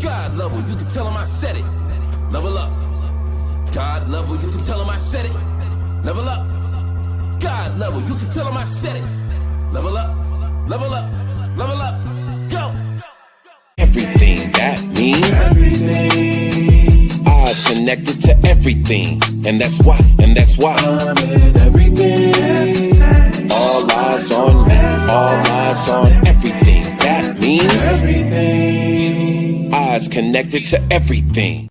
God level, you can tell him I said it. Level up. God level, you can tell him I said it. Level up. God level, you can tell him I said it. Level up. Level up. Level up. Go. Everything, that means everything. Eyes connected to everything. And that's why. I'm in everything. All eyes on me. All eyes on everything. That means everything. Eyes connected to everything.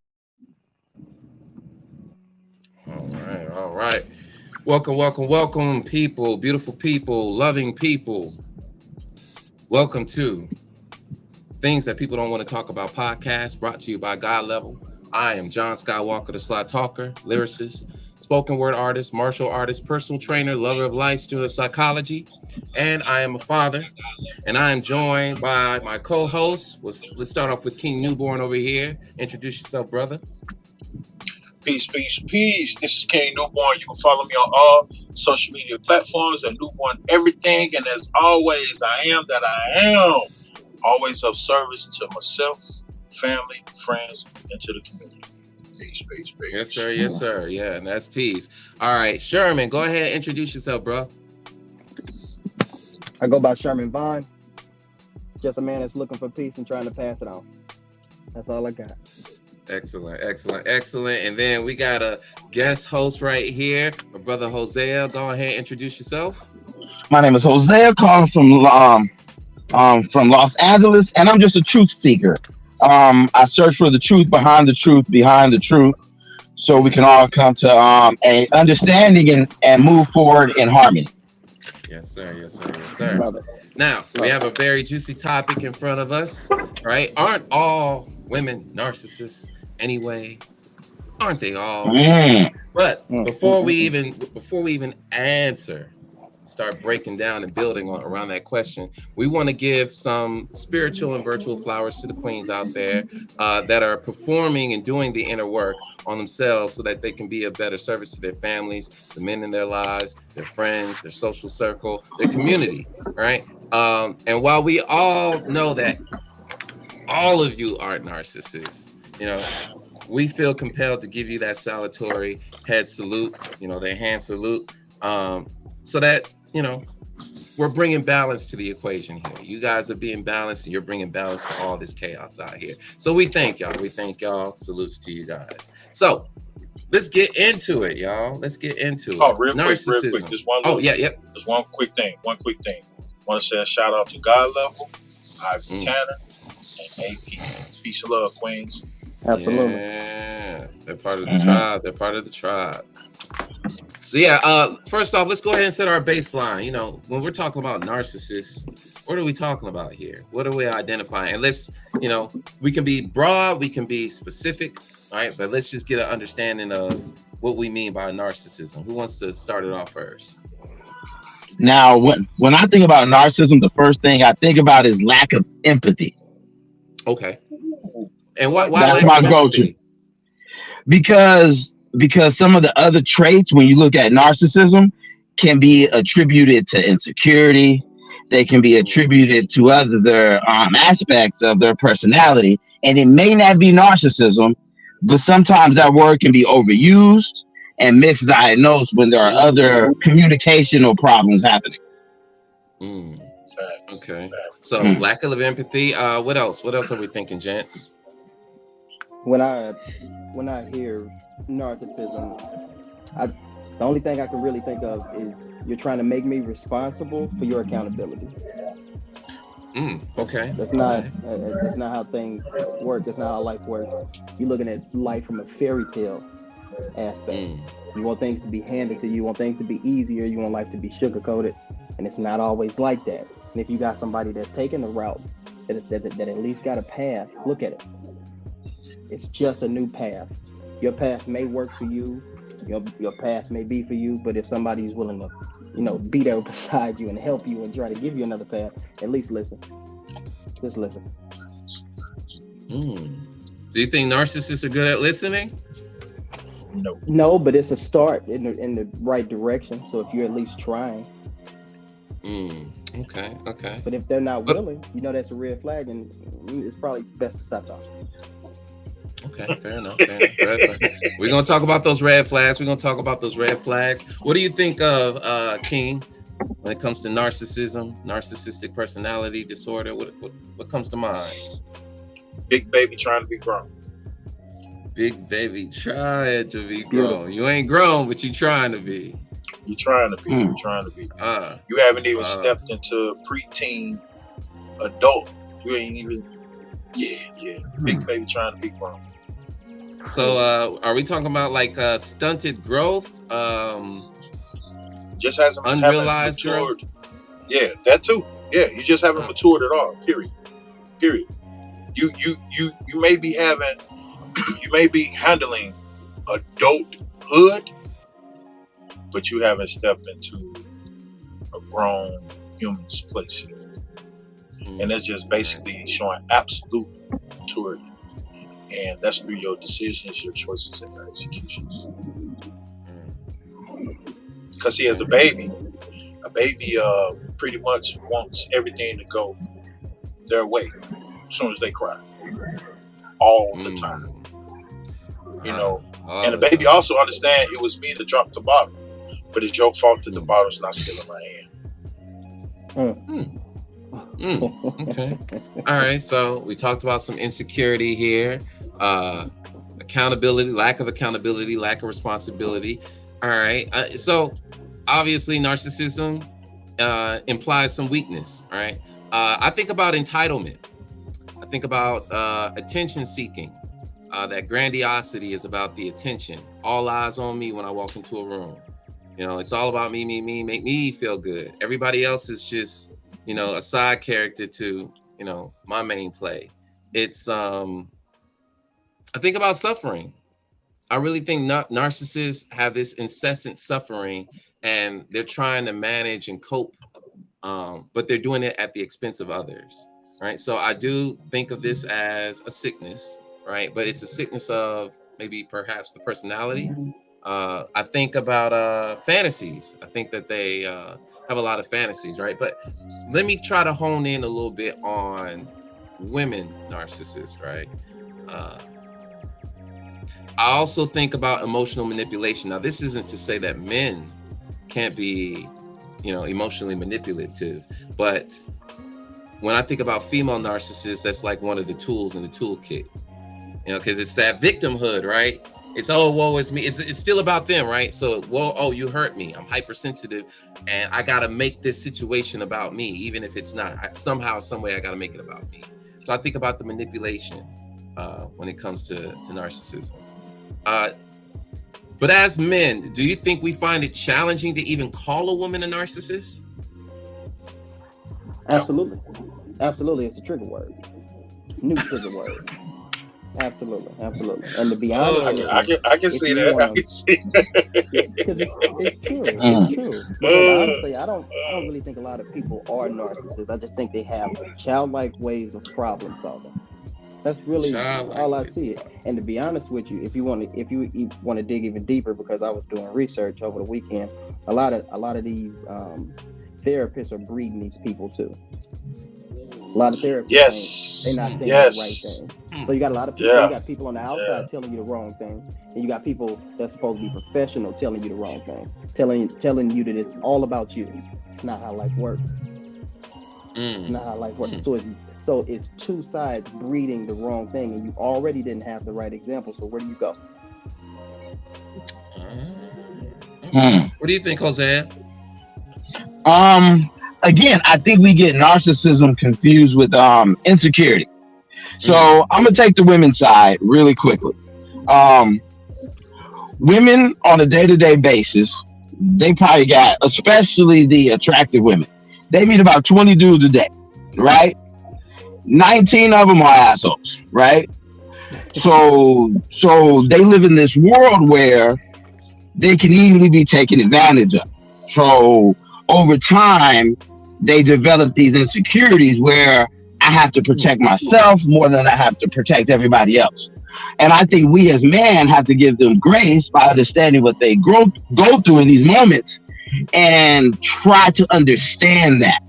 All right. Welcome, people, beautiful people, loving people. Welcome to Things That People Don't Want to Talk About podcast, brought to you by God Level. I am John Skywalker, the Sly Talker, lyricist, spoken word artist, martial artist, personal trainer, lover of life, student of psychology, and I am a father. And I am joined by my co-host. Let's start off with King Newborn over here. Introduce yourself, brother. Peace. This is King Newborn. You can follow me on all social media platforms at Newborn Everything. And as always, I am that I am. Always of service to myself, family, friends, and to the community. Peace. Yes, sir. Yeah, and that's peace. All right, Sherman, go ahead and introduce yourself, bro. I go by Sherman Vaughn. Just a man that's looking for peace and trying to pass it on. That's all I got. Excellent. And then we got a guest host right here, my brother Hosea. Go ahead and introduce yourself. My name is Hosea, calling from Los Angeles, and I'm just a truth seeker. I search for the truth behind the truth, so we can all come to a understanding and move forward in harmony. Yes, sir. Now, we have a very juicy topic in front of us, right? Aren't all women narcissists anyway? Aren't they all? But before we even answer, start breaking down and building around that question, we want to give some spiritual and virtual flowers to the queens out there that are performing and doing the inner work on themselves so that they can be a better service to their families, the men in their lives, their friends, their social circle, their community, right? And while we all know that all of you aren't narcissists, we feel compelled to give you that salutatory head salute, the hand salute, so that, we're bringing balance to the equation here. You guys are being balanced and you're bringing balance to all this chaos out here. So we thank y'all. Salutes to you guys. So let's get into it, y'all. Real quick. Just one quick thing. Want to say a shout out to God Level, Ivy Tanner, and AP. Peace and love, queens. Absolutely. Yeah, they're part of the tribe. So first off, let's go ahead and set our baseline. When we're talking about narcissists, what are we talking about here? What are we identifying? And let's, we can be broad, we can be specific, right? But let's just get an understanding of what we mean by narcissism. Who wants to start it off first? Now, when I think about narcissism, the first thing I think about is lack of empathy. Okay. And why that's lack my of go-to? empathy? Because some of the other traits, when you look at narcissism, can be attributed to insecurity. They can be attributed to other aspects of their personality. And it may not be narcissism, but sometimes that word can be overused and misdiagnosed when there are other communicational problems happening. Okay. So lack of empathy. What else? What else are we thinking, gents? When I hear narcissism, the only thing I can really think of is you're trying to make me responsible for your accountability. Okay. That's not how things work. That's not how life works. You're looking at life from a fairy tale aspect. You want things to be handed to you. You want things to be easier. You want life to be sugar-coated, and it's not always like that. And if you got somebody that's taking the route that at least got a path, look at it. It's just a new path. Your path may work for you. Your path may be for you, but if somebody's willing to, be there beside you and help you and try to give you another path, at least listen. Just listen. Do you think narcissists are good at listening? No, but it's a start in the right direction. So if you're at least trying. Okay. Okay. But if they're not But willing, that's a red flag, and it's probably best to stop talking. okay, fair enough. Fair enough. We're gonna talk about those red flags. What do you think of King when it comes to narcissism, narcissistic personality disorder? What comes to mind? Big baby trying to be grown. Big baby trying to be Beautiful. grown. You ain't grown, but you trying to be. You're trying to be. You're trying to be. You haven't even stepped into preteen adult. You ain't even. Yeah. Big baby trying to be grown. So, are we talking about like stunted growth? Just hasn't Unrealized matured. Yeah, that too. Yeah, you just haven't matured at all. Period. You may be having, you may be handling adulthood, but you haven't stepped into a grown human's place here. And that's just basically showing absolute maturity. And that's through your decisions, your choices, and your executions. Because see, as a baby pretty much wants everything to go their way as soon as they cry. All the time. And the baby also understands it was me that dropped the bottle. But it's your fault that the bottle's not still in my hand. Okay. All right. So we talked about some insecurity here, accountability, lack of responsibility. All right. So obviously, narcissism implies some weakness. All right. I think about entitlement. I think about attention seeking. That grandiosity is about the attention. All eyes on me when I walk into a room. It's all about me, make me feel good. Everybody else is just, a side character to, my main play. It's, I think about suffering. I really think narcissists have this incessant suffering and they're trying to manage and cope, but they're doing it at the expense of others, right? So I do think of this as a sickness, right? But it's a sickness of maybe perhaps the personality. I think about fantasies. I think that they have a lot of fantasies, right? But let me try to hone in a little bit on women narcissists, right? I also think about emotional manipulation. Now, this isn't to say that men can't be, emotionally manipulative, but when I think about female narcissists, that's like one of the tools in the toolkit, because it's that victimhood, right? It's, oh, woe is me. It's still about them, right? So, whoa, oh, you hurt me. I'm hypersensitive, and I got to make this situation about me, even if it's not. Somehow, some way, I got to make it about me. So I think about the manipulation when it comes to narcissism. But as men, do you think we find it challenging to even call a woman a narcissist? Absolutely. It's a trigger word. New trigger word. Absolutely. And to be honest, I can see that. I can see that. Because it's true. It's true. Because honestly, I don't really think a lot of people are narcissists. I just think they have childlike ways of problem solving. That's really all I see it. And to be honest with you, if you want to dig even deeper, because I was doing research over the weekend, a lot of these therapists are breeding these people too. A lot of therapists, they're not saying the right thing. So you got a lot of people. You got people on the outside telling you the wrong thing, and you got people that's supposed to be professional telling you the wrong thing, telling you that it's all about you. It's not how life works. It's not how life works. So it's two sides breeding the wrong thing, and you already didn't have the right example. So where do you go? What do you think, Jose? Again, I think we get narcissism confused with insecurity. So I'm gonna take the women's side really quickly. Women on a day-to-day basis, they probably got, especially the attractive women, they meet about 20 dudes a day, right? 19 of them are assholes, right? So they live in this world where they can easily be taken advantage of. So over time, they develop these insecurities where I have to protect myself more than I have to protect everybody else. And I think we as men have to give them grace by understanding what they go through in these moments and try to understand that.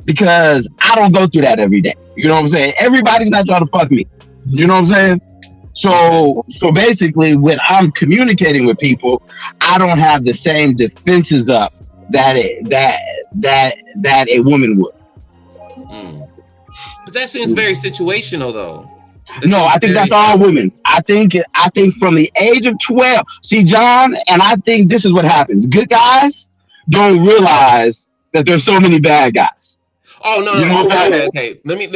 because I don't go through that every day. You know what I'm saying? Everybody's not trying to fuck me. You know what I'm saying? So basically, when I'm communicating with people, I don't have the same defenses up that a woman would. But that seems very situational, though. No, I think that's all women. I think from the age of 12. See, John, and I think this is what happens. Good guys don't realize that there's so many bad guys. Oh no, okay. Let me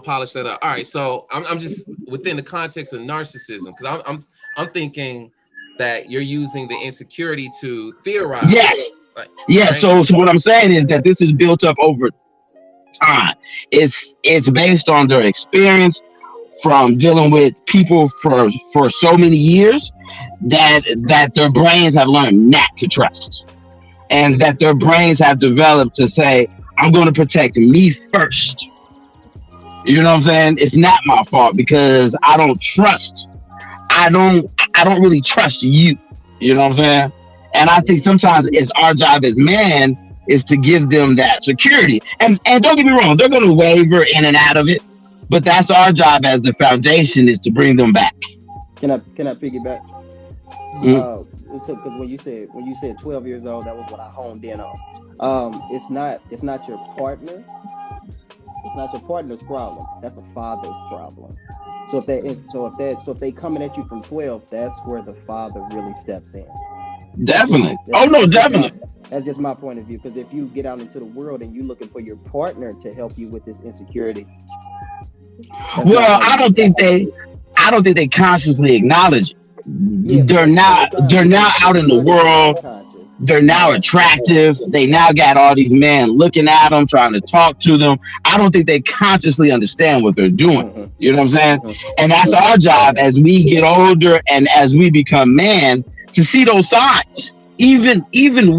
polish that up. All right, so I'm just within the context of narcissism, because I'm thinking that you're using the insecurity to theorize. Yes. Like, yeah. right? So what I'm saying is that this is built up over time. It's based on their experience from dealing with people for so many years that their brains have learned not to trust, and that their brains have developed to say, I'm going to protect me first. You know what I'm saying? It's not my fault because I don't really trust you. You know what I'm saying? And I think sometimes it's our job as men is to give them that security. And don't get me wrong, they're going to waver in and out of it, but that's our job as the foundation, is to bring them back. Can I piggyback? So because when you said 12 years old, that was what I honed in on. It's not your partner. It's not your partner's problem. That's a father's problem. So if they coming at you from 12, that's where the father really steps in. Definitely. Definitely. That's just my point of view. Because if you get out into the world and you're looking for your partner to help you with this insecurity, I don't think they consciously acknowledge it. Yeah, they're now out in the world. They're now attractive. They now got all these men looking at them, trying to talk to them. I don't think they consciously understand what they're doing. Mm-hmm. You know what I'm saying? And that's our job as we get older and as we become men, to see those signs. Even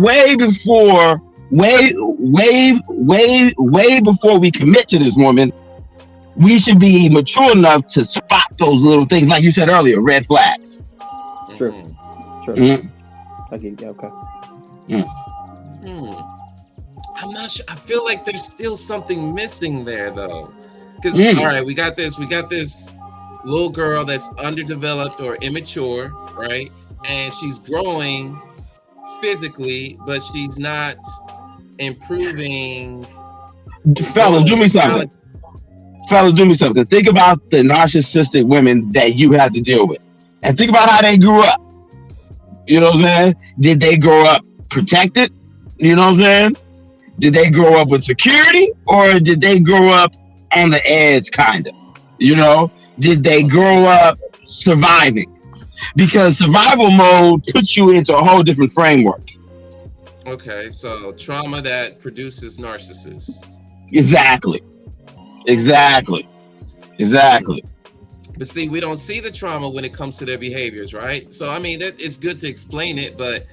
way before we commit to this woman, we should be mature enough to spot those little things, like you said earlier, red flags. True. Mm-hmm. Okay. I'm not sure. I feel like there's still something missing there, though. Because all right, we got this little girl that's underdeveloped or immature, right? And she's growing physically, but she's not improving. Fellas, do me something. Think about the narcissistic women that you have to deal with, and think about how they grew up. You know what I'm saying? Did they grow up protected? You know what I'm saying? Did they grow up with security, or did they grow up on the edge, kind of? You know, did they grow up surviving? Because survival mode puts you into a whole different framework. Okay, so trauma that produces narcissists. Exactly. But see, we don't see the trauma when it comes to their behaviors, right? So, I mean, it's good to explain it, but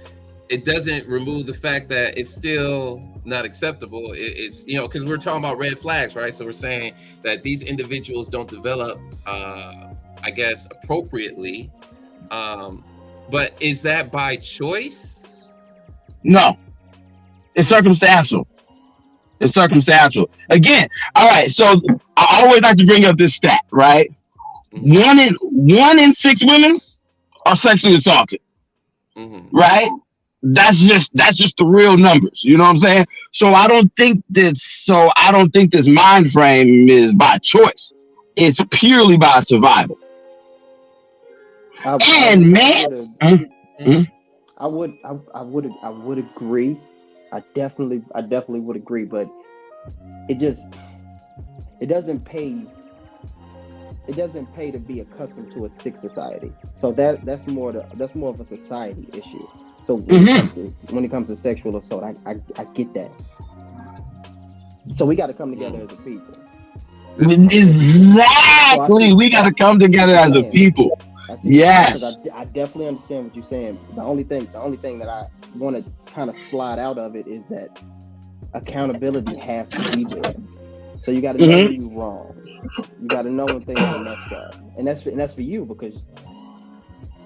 it doesn't remove the fact that it's still not acceptable. It's, you know, because we're talking about red flags, right? So we're saying that these individuals don't develop, I guess, appropriately. But is that by choice? No, it's circumstantial. Again, all right. So I always like to bring up this stat, right? Mm-hmm. 1 in 6 women are sexually assaulted, right? That's just the real numbers. You know what I'm saying? So I don't think this mind frame is by choice. It's purely by survival. I would agree. I definitely would agree, but it doesn't pay to be accustomed to a sick society. So that's more of a society issue. So when it comes to sexual assault, I get that. So we got to come together as a people. Exactly. We got to come together as a people. Yes. I definitely understand what you're saying. The only thing that I want to kind of slide out of it is that accountability has to be there. So you got to know when you're wrong. You got to know when things are messed up, and that's for you, because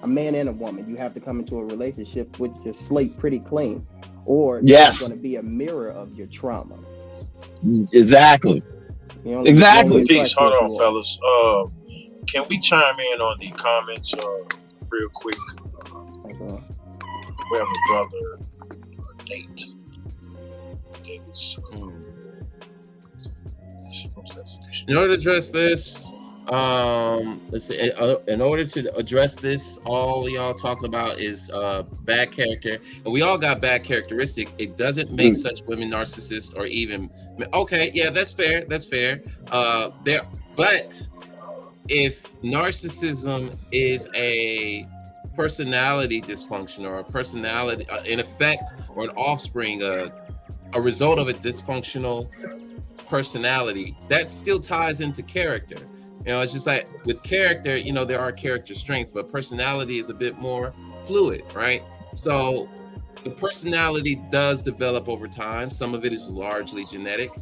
a man and a woman, you have to come into a relationship with your slate pretty clean, or it's going to be a mirror of your trauma. Exactly. Exactly. Peace. Hold on, fellas. Can we chime in on the comments real quick? We have a brother, Nate. In order to address this, let's see. In order to address this, all y'all talking about is bad character, and we all got bad characteristic. It doesn't make such women narcissists or even okay. Yeah, that's fair. That's fair. There, but if narcissism is a personality dysfunction or a personality, an effect or an offspring, a result of a dysfunctional personality, that still ties into character. You know, it's just like with character, you know, there are character strengths, but personality is a bit more fluid, right? So the personality does develop over time. Some of it is largely genetic,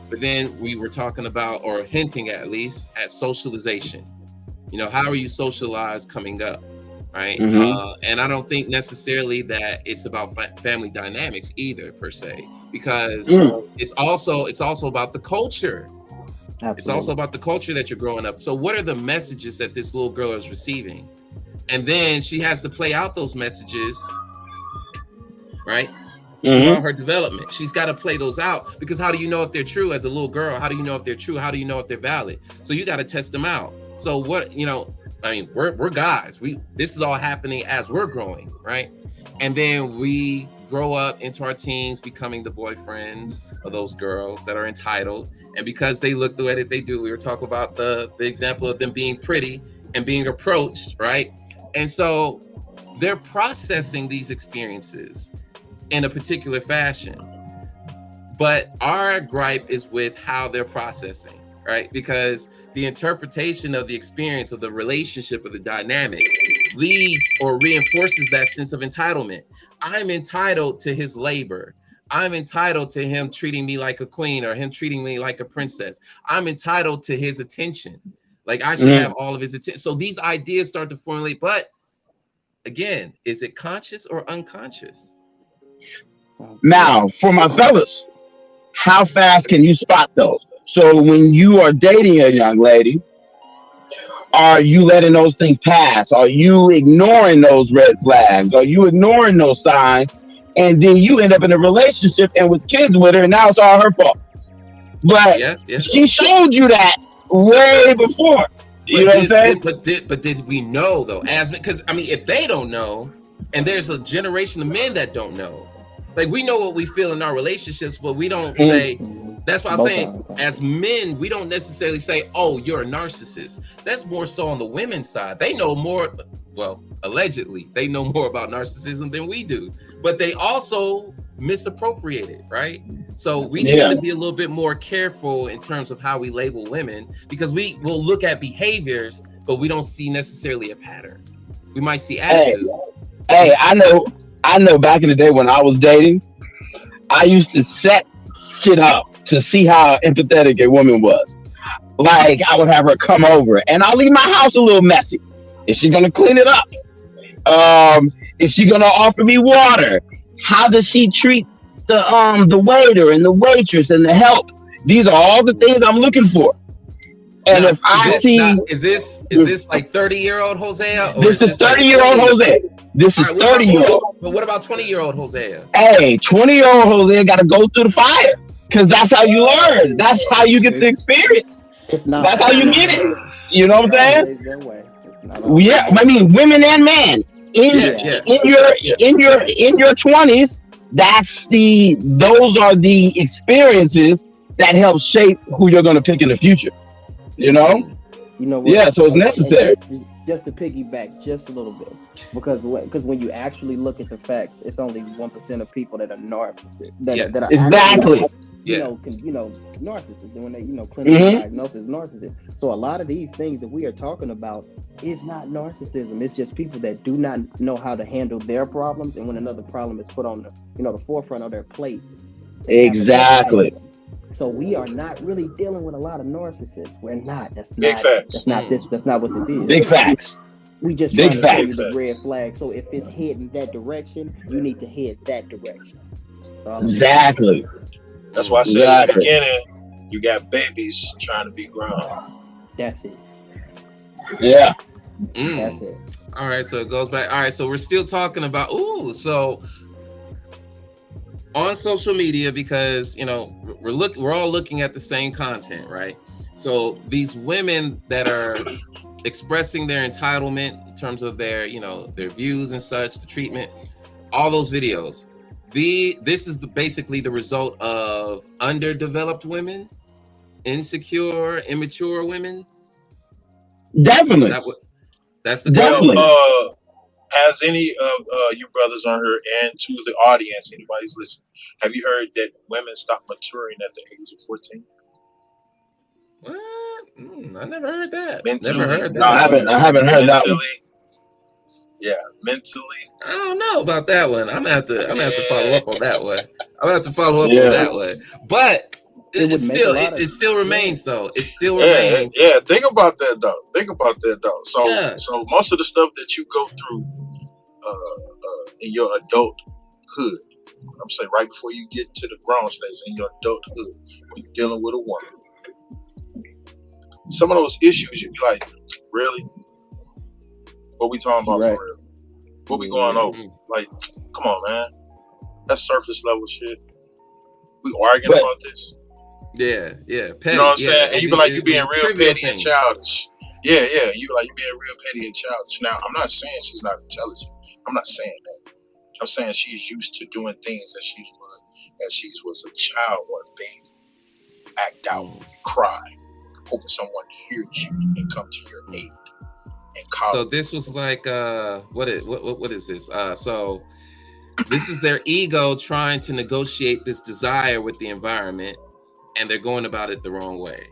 but then we were talking about, or hinting at least, at socialization. You know, how are you socialized coming up, right? And I don't think necessarily that it's about family dynamics either, per se, because it's also about the culture. Absolutely. It's also about the culture that you're growing up. So what are the messages that this little girl is receiving? And then she has to play out those messages, right? Throughout her development. She's got to play those out, because how do you know if they're true as a little girl? How do you know if they're true? How do you know if they're valid? So you got to test them out. So what, you know, I mean, we're guys. This is all happening as we're growing, right? And then we grow up into our teens, becoming the boyfriends of those girls that are entitled. And because they look the way that they do, we were talking about the example of them being pretty and being approached, right? And so they're processing these experiences in a particular fashion. But our gripe is with how they're processing, right? Because the interpretation of the experience of the relationship of the dynamic leads or reinforces that sense of entitlement. I'm entitled to his labor. I'm entitled to him treating me like a queen or him treating me like a princess. I'm entitled to his attention. Like I should have all of his attention. So these ideas start to formulate. But again, is it conscious or unconscious? Now, for my fellas, how fast can you spot those? So when you are dating a young lady, are you letting those things pass? Are you ignoring those red flags? Are you ignoring those signs? And then you end up in a relationship and with kids with her, and now it's all her fault. But she showed you that way before. You know what I'm saying? But did we know though? Because I mean, if they don't know, and there's a generation of men that don't know, like we know what we feel in our relationships, but we don't say. That's why I'm saying, as men, we don't necessarily say, "Oh, you're a narcissist." That's more so on the women's side. They know more. Well, allegedly, they know more about narcissism than we do, but they also misappropriate it, right? So we tend to be a little bit more careful in terms of how we label women, because we will look at behaviors, but we don't see necessarily a pattern. We might see attitude. Hey, I know back in the day when I was dating, I used to set shit up to see how empathetic a woman was. Like I would have her come over and I'll leave my house a little messy. Is she gonna clean it up? Is she gonna offer me water? How does she treat the waiter and the waitress and the help? These are all the things I'm looking for. And now, if I see, is this like 30-year-old Hosea? Or this is 30-year-old Hosea. This is 30-year-old. But what about 20-year-old Hosea? Hey, 20-year-old Hosea got to go through the fire, because that's how you learn. That's how you get the experience. It's not. That's how you get it. You know what I'm saying? Yeah, I mean, women and men in your 20s. Those are the experiences that help shape who you're going to pick in the future. You know what? Yeah, so it's necessary. Just to piggyback just a little bit, because when you actually look at the facts, it's only 1% of people that are narcissists. That are exactly. Narcissists doing that, clinical diagnosis, narcissist. So a lot of these things that we are talking about is not narcissism. It's just people that do not know how to handle their problems, and when another problem is put on the forefront of their plate. Exactly. So we are not really dealing with a lot of narcissists. We're not. That's big not. Facts. That's not this. That's not what this is. Big facts. We just trying to tell you the red flag. So if it's heading that direction, you need to head that direction. Exactly. That's why I said at the beginning, you got babies trying to be grown. That's it. Yeah. That's it. All right, so it goes back. All right, so we're still talking about so on social media, because we're all looking at the same content, right? So these women that are expressing their entitlement in terms of their their views and such, the treatment, all those videos. This is basically the result of underdeveloped women, insecure, immature women. Definitely. That's the Well, has any of you brothers on here and to the audience, anybody's listening, have you heard that women stop maturing at the age of 14? What? I never heard that. Mentally, never heard that. No, I haven't heard that one. Yeah, mentally. I don't know about that one. I'm gonna have to follow up on that one. I'm gonna have to follow up on that one. But it still remains though. It still remains. Yeah, think about that though. So most of the stuff that you go through in your adulthood, I'm saying right before you get to the grown stage in your adulthood, when you're dealing with a woman, some of those issues you'd be like, really? What we talking about for real? What we going over? Like, come on, man. That's surface level shit. We arguing about this. Yeah. Petty. You know what I'm saying? And you be like, you being real petty and childish. Yeah. You be like, you being real petty and childish. Now, I'm not saying she's not intelligent. I'm not saying that. I'm saying she's used to doing things as she was a child or a baby. Act out, cry, hoping someone hears you and come to your aid. So this was like what is this? So this is their ego trying to negotiate this desire with the environment, and they're going about it the wrong way.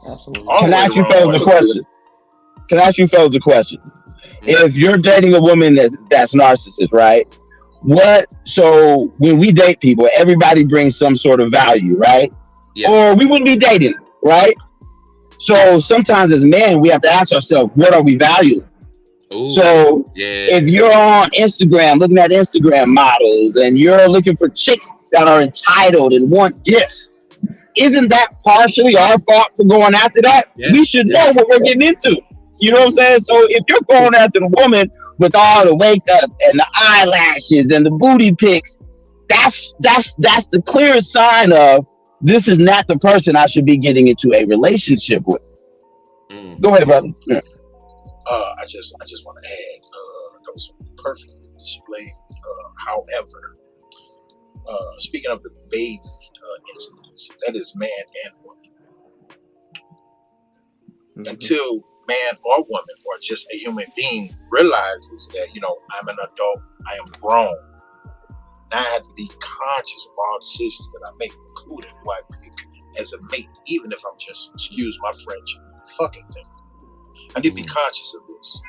Absolutely. Can I ask you fellas a question? If you're dating a woman that's narcissist, right? So when we date people, everybody brings some sort of value, right? Yes. Or we wouldn't be dating, right? So sometimes as men, we have to ask ourselves, what are we valuing? So if you're on Instagram, looking at Instagram models, and you're looking for chicks that are entitled and want gifts, isn't that partially our fault for going after that? We should know what we're getting into. You know what I'm saying? So if you're going after the woman with all the wake up and the eyelashes and the booty pics, that's the clearest sign of this is not the person I should be getting into a relationship with. Go ahead, brother. Yeah. I just want to add that was perfectly displayed. However, speaking of the baby instance, that is man and woman. Until man or woman or just a human being realizes that I'm an adult, I am grown. Now I have to be conscious of all decisions that I make, including who I pick as a mate, even if I'm just, excuse my French, fucking them. I need to be conscious of this.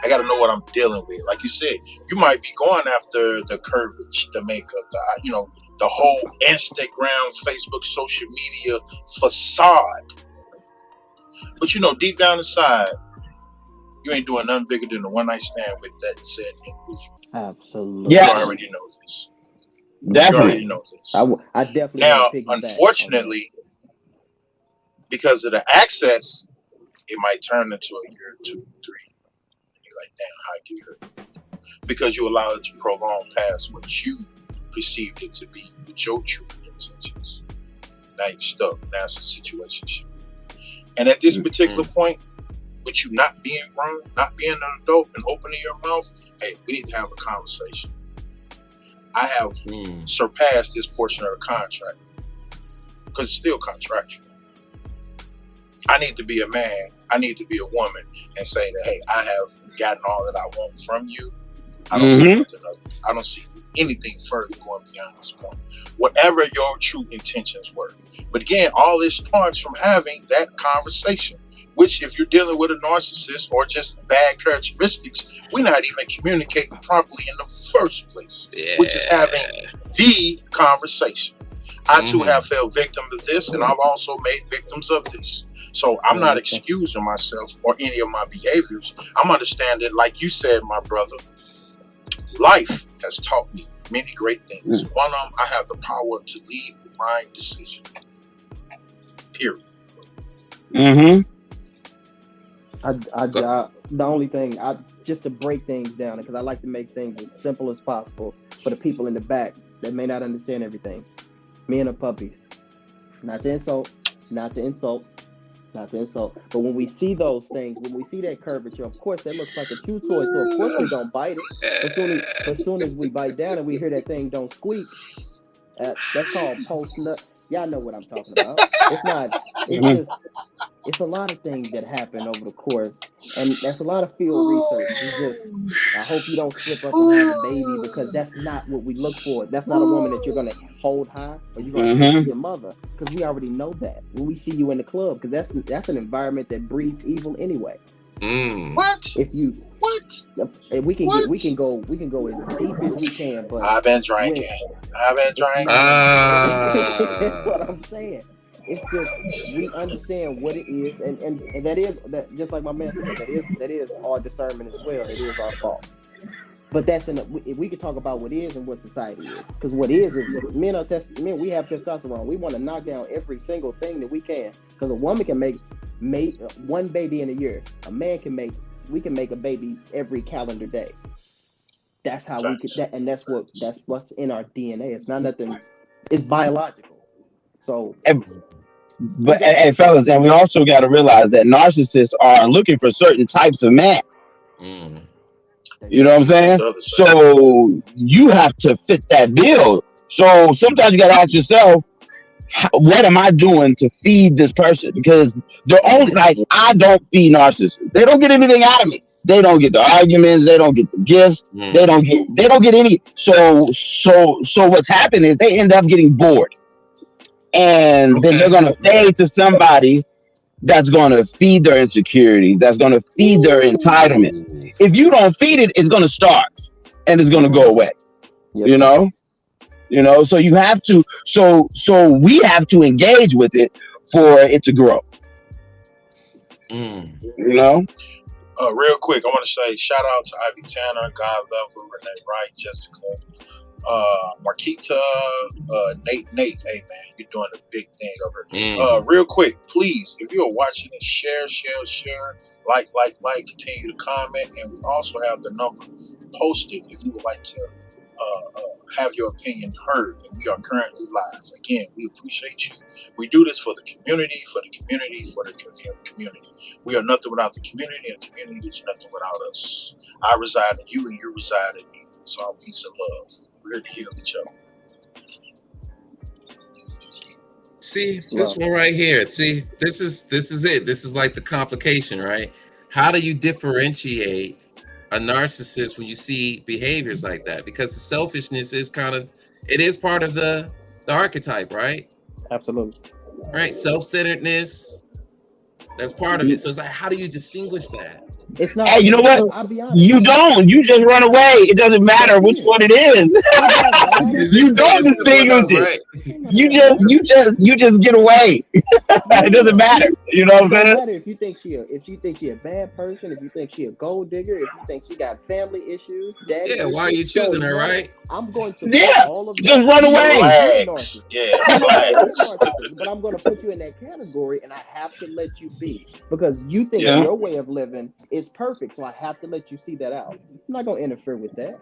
I got to know what I'm dealing with. Like you said, you might be going after the curvage, the makeup, the whole Instagram, Facebook, social media facade. But deep down inside, you ain't doing nothing bigger than a one night stand with that said individual. Absolutely. Yeah. You already know this. Definitely. You already know this. I definitely. Now, unfortunately, because of the access, it might turn into a year, 2, 3. You're like, damn, how I get here? Because you allow it to prolong past what you perceived it to be with your true intentions. Now you're stuck. Now it's a situation. And at this particular point, with you not being grown, not being an adult, and opening your mouth, hey, we need to have a conversation. I have surpassed this portion of the contract because it's still contractual. I need to be a man. I need to be a woman and say that, hey, I have gotten all that I want from you. I don't see nothing other. I don't see anything further going beyond this point. Whatever your true intentions were. But again, all this starts from having that conversation, which if you're dealing with a narcissist or just bad characteristics, we're not even communicating properly in the first place, which is having the conversation. I too have fell victim to this, and I've also made victims of this. So I'm not excusing myself or any of my behaviors. I'm understanding, like you said, my brother, life has taught me many great things. One of them, I have the power to leave my decision. Period. The only thing, just to break things down, because I like to make things as simple as possible for the people in the back that may not understand everything. Men are puppies. Not to insult. But when we see those things, when we see that curvature, of course, that looks like a chew toy. So of course we don't bite it. As soon as we bite down and we hear that thing don't squeak, that's called post nut. Y'all know what I'm talking about. It's a lot of things that happen over the course, and that's a lot of field research. I hope you don't slip up and have a baby, because that's not what we look for. That's not a woman that you're gonna hold high, or you're gonna take to your mother, because we already know that when we see you in the club, because that's an environment that breeds evil anyway. What? We can go as deep as we can, but I've been drinking. That's what I'm saying. It's just, we understand what it is, and that is, that just like my man said, that is our discernment as well. It is our fault. But that's we could talk about what is and what society is, because what is men we have testosterone. We want to knock down every single thing that we can, because a woman can make one baby in a year. A man can make a baby every calendar day. That's how we could, and that's what's in our DNA. It's not nothing. It's biological. So, but fellas, and we also got to realize that narcissists are looking for certain types of man. You know what I'm saying? So you have to fit that bill. So sometimes you got to ask yourself, what am I doing to feed this person? Because they're only I don't feed narcissists. They don't get anything out of me. They don't get the arguments. They don't get the gifts. They don't get any. So what's happened is they end up getting bored. And then they're going to fade to somebody that's going to feed their insecurities, that's going to feed their entitlement. If you don't feed it, it's going to starve and it's going to go away. Yes. You know, so you have to, so we have to engage with it for it to grow. You know? Real quick, I want to say shout out to Ivy Tanner, God Lover, Renee Wright, Jessica, Marquita, Nate. Hey man, you're doing a big thing over here. Real quick, please, if you are watching this, share, like, continue to comment, and we also have the number posted if you would like to have your opinion heard. And we are currently live. Again, we appreciate you. We do this for the community, We are nothing without the community, and the community is nothing without us. I reside in you, and you reside in me. It's all peace and love. We're here to heal each other. See, this one right here. See, this is it. This is like the complication, right? How do you differentiate a narcissist when you see behaviors like that? Because the selfishness is part of the archetype, right? Absolutely. Right, self-centeredness. That's part of it. So it's like, how do you distinguish that? It's not. Hey, you know what? I'll be honest. You don't. You just run away. It doesn't matter which one it is. You don't distinguish it. Right? You just get away. It doesn't matter. You know what I'm saying? It doesn't matter if you think she a bad person, if you think she a gold digger, if you think she got family issues. Why are you choosing her, right? I'm going to all of just run away. Flags. But I'm going to put you in that category, and I have to let you be, because you think your way of living is perfect, so I have to let you see that out. I'm not going to interfere with that.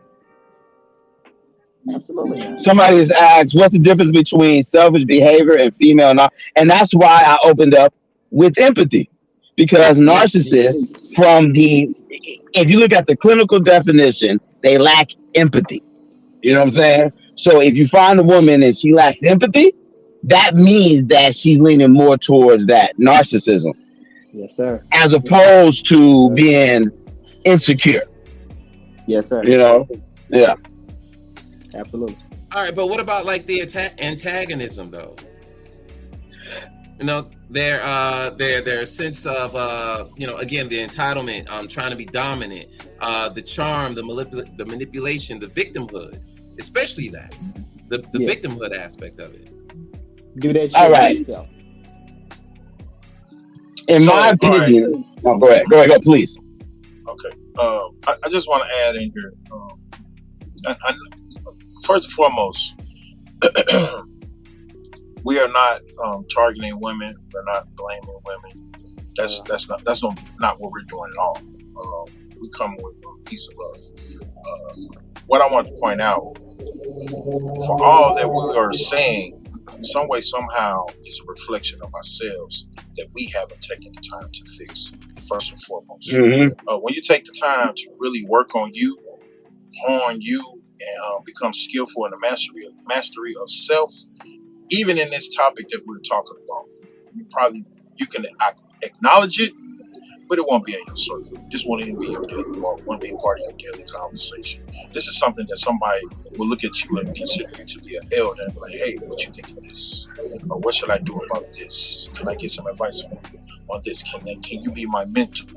Absolutely not. Somebody has asked, what's the difference between selfish behavior and female and that's why I opened up with empathy, because narcissists, if you look at the clinical definition, they lack empathy. You know what I'm saying? So if you find a woman and she lacks empathy, that means that she's leaning more towards that narcissism. Yes, sir. As opposed to being insecure. Yes, sir. You know? Yeah. Absolutely. All right, but what about like the antagonism though? You know, their sense of again, the entitlement, trying to be dominant, the charm, the manipulation, the victimhood, especially that the victimhood aspect of it. Do that shit all right. yourself. In my opinion, go ahead, please. Okay. I just want to add in here. First and foremost, We are not targeting women. We're not blaming women. That's not what we're doing at all. We come with peace and love. What I want to point out, for all that we are saying, some way, somehow, is a reflection of ourselves that we haven't taken the time to fix, first and foremost. When you take the time to really work on you, hone you, and become skillful in the mastery of self, even in this topic that we're talking about, you can acknowledge it, but it won't be in your circle. This won't even be your daily walk, won't be part of your daily conversation. This is something that somebody will look at you and consider you to be an elder and be like, hey, what you think of this? Or what should I do about this? Can I get some advice from you on this? Can you be my mentor?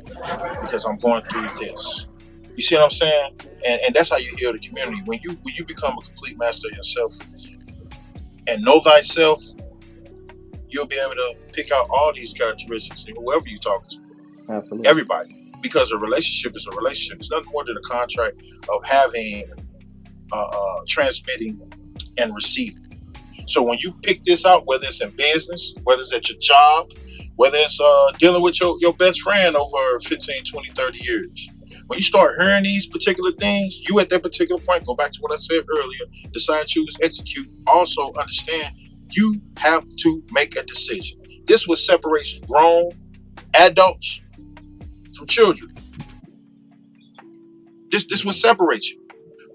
Because I'm going through this. You see what I'm saying? And that's how you heal the community. When you become a complete master of yourself and know thyself, you'll be able to pick out all these characteristics in whoever you're talking to. Absolutely. Everybody. Because a relationship is a relationship. It's nothing more than a contract of having, transmitting, and receiving. So when you pick this out, whether it's in business, whether it's at your job, whether it's dealing with your best friend over 15, 20, 30 years, when you start hearing these particular things, you at that particular point, go back to what I said earlier, decide, choose, execute. Also understand you have to make a decision. This what separates grown adults from children. This what separates you.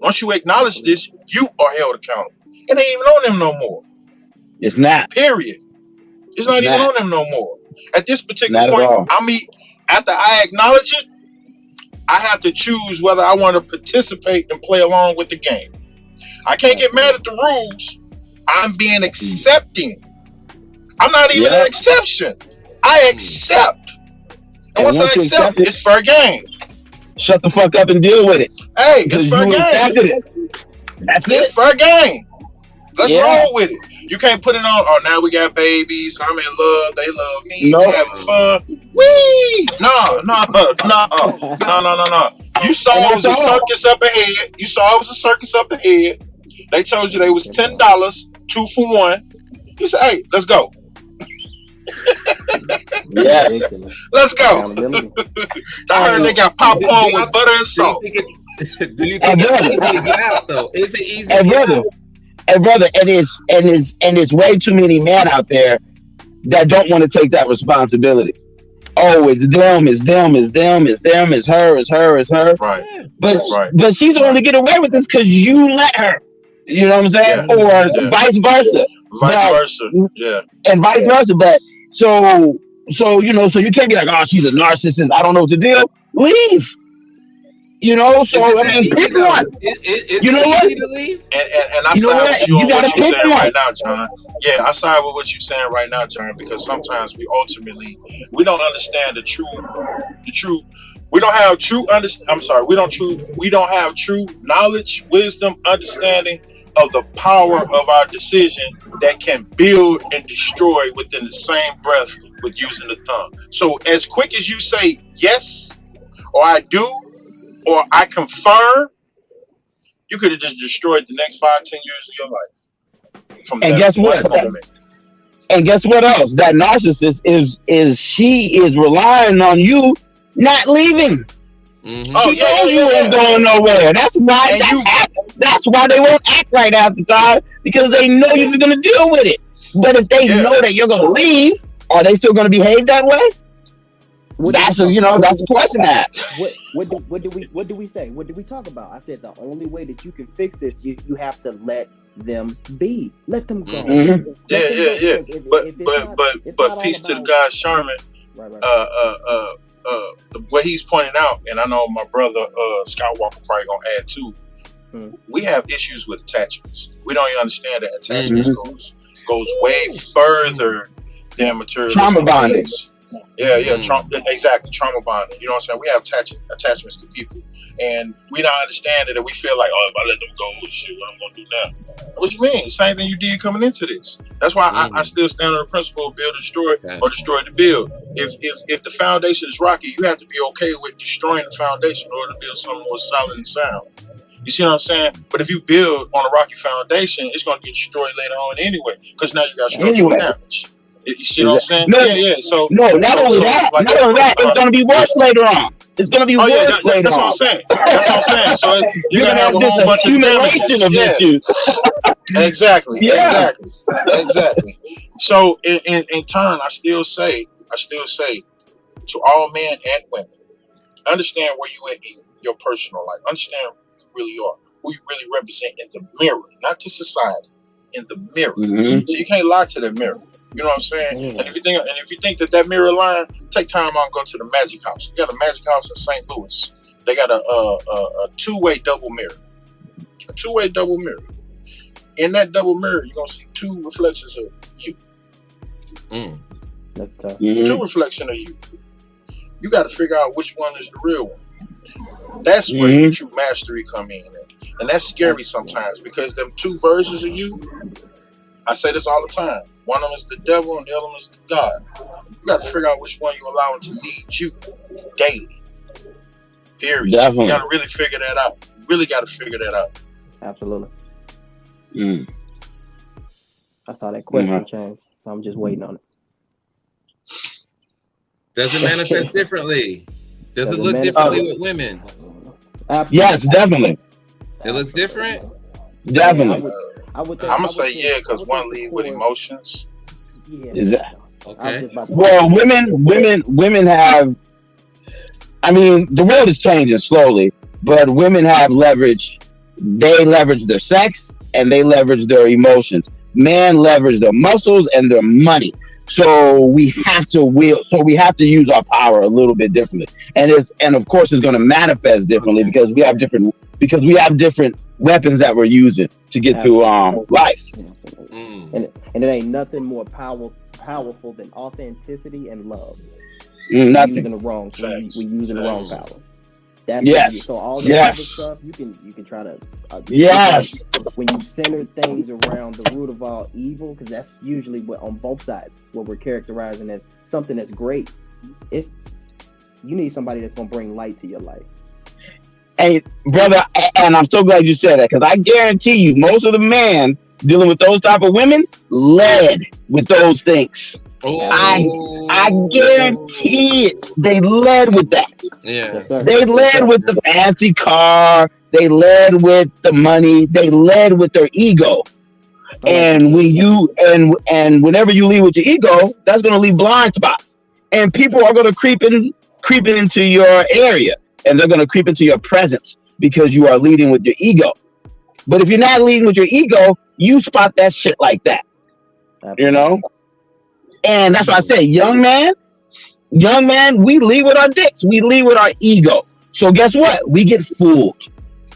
Once you acknowledge this, you are held accountable. It ain't even on them no more. It's not. Period. It's not even on them no more. At this particular point, after I acknowledge it, I have to choose whether I want to participate and play along with the game. I can't get mad at the rules. I'm being accepting. I'm not even an exception. I accept. And once I accept, it's fair game. Shut the fuck up and deal with it. Hey, it's fair game. That's it's fair game. Let's roll with it. You can't put it on, oh, now we got babies, I'm in love, they love me, we having fun. Whee! No. You saw it was a circus up ahead. They told you they was $10, 2 for 1. You said, hey, let's go. Let's go. I heard they got popcorn with butter and salt. Do you think it's easy to get out though? Is it easy to get out? Hey brother, and it's way too many men out there that don't want to take that responsibility. Oh, it's them, it's her. Right. But she's only get away with this because you let her. You know what I'm saying? Or vice versa. And vice versa. But so you can't be like, oh, she's a narcissist, I don't know what to do. Leave. You know, so pick one. You know what? And I side with you on what you're saying right now, John. Yeah, I side with what you're saying right now, John, because sometimes we don't understand the true. We don't have we don't have true knowledge, wisdom, understanding of the power of our decision that can build and destroy within the same breath with using the tongue. So as quick as you say yes, or I do, or I confirm, you could have just destroyed the next 5-10 years of your life. And guess what? And guess what else? That narcissist is relying on you not leaving. Mm-hmm. Oh, she knows you ain't going nowhere. That's why they won't act right half the time, because they know you're gonna deal with it. But if they know that you're gonna leave, are they still gonna behave that way? That's a question to ask. What do we say? What did we talk about? I said the only way that you can fix this, you have to let them be. Let them go. Mm-hmm. But peace to the guy Sherman. Right. What he's pointing out, and I know my brother Skywalker probably gonna add too. We have issues with attachments. We don't even understand that attachments goes way further than material trauma bonding. Exactly, trauma bonding. You know what I'm saying? We have attachments to people, and we don't understand it, and we feel like, oh, if I let them go, shit, what I'm gonna do now? What you mean? Same thing you did coming into this. That's why I still stand on the principle of build, destroy, or destroy to build. If the foundation is rocky, you have to be okay with destroying the foundation in order to build something more solid and sound. You see what I'm saying? But if you build on a rocky foundation, it's going to get destroyed later on anyway, because now you got structural damage. You see what I'm saying? No, yeah. So not only that, it's going to be worse later on. It's going to be worse later that's on. What I'm saying. That's what I'm saying. So you're going to have a whole bunch of damages. Issues. Exactly. Exactly. So in turn, I still say to all men and women, understand where you at in your personal life. Understand who you really are, who you really represent in the mirror, not to society, in the mirror. So you can't lie to that mirror. You know what I'm saying? And if you think that mirror line, take time out and go to the Magic House. You got a Magic House in St. Louis. They got a two-way double mirror. A two-way double mirror. In that double mirror, you're gonna see two reflections of you. That's tough. Two reflections of you. You got to figure out which one is the real one. That's where your true mastery come in, and that's scary sometimes, because them two versions of you. I say this all the time. One of them is the devil, and the other one is the God. You got to figure out which one you allow to lead you daily. Period. Definitely. You got to really figure that out. Really got to figure that out. Absolutely. I saw that question change, so I'm just waiting on it. Does it manifest differently? Does it look differently with women? Absolutely. Yes, definitely. It looks different? Definitely. I'm going to say because one lead with emotions. Yeah. Is that okay? Well, women have, I mean, the world is changing slowly, but women have leverage. They leverage their sex and they leverage their emotions. Men leverage their muscles and their money. So we have to use our power a little bit differently. And of course it's going to manifest differently because we have different weapons that we're using to get through life. And it ain't nothing more powerful than authenticity and love. Nothing. Using the wrong, we using the wrong power. That's so all the other stuff you can try to when you center things around the root of all evil, because that's usually what on both sides what we're characterizing as something that's great. You need somebody that's gonna bring light to your life. Hey, brother, and I'm so glad you said that, because I guarantee you most of the men dealing with those type of women led with those things. I guarantee it. They led with that. Yeah. Yes, they led with the fancy car. They led with the money. They led with their ego. And when you and whenever you lead with your ego, that's going to leave blind spots. And people are going to creep into your area, and they're going to creep into your presence because you are leading with your ego. But if you're not leading with your ego, you spot that shit like that. You know? And that's why I say, young man, we lead with our dicks. We lead with our ego. So guess what? We get fooled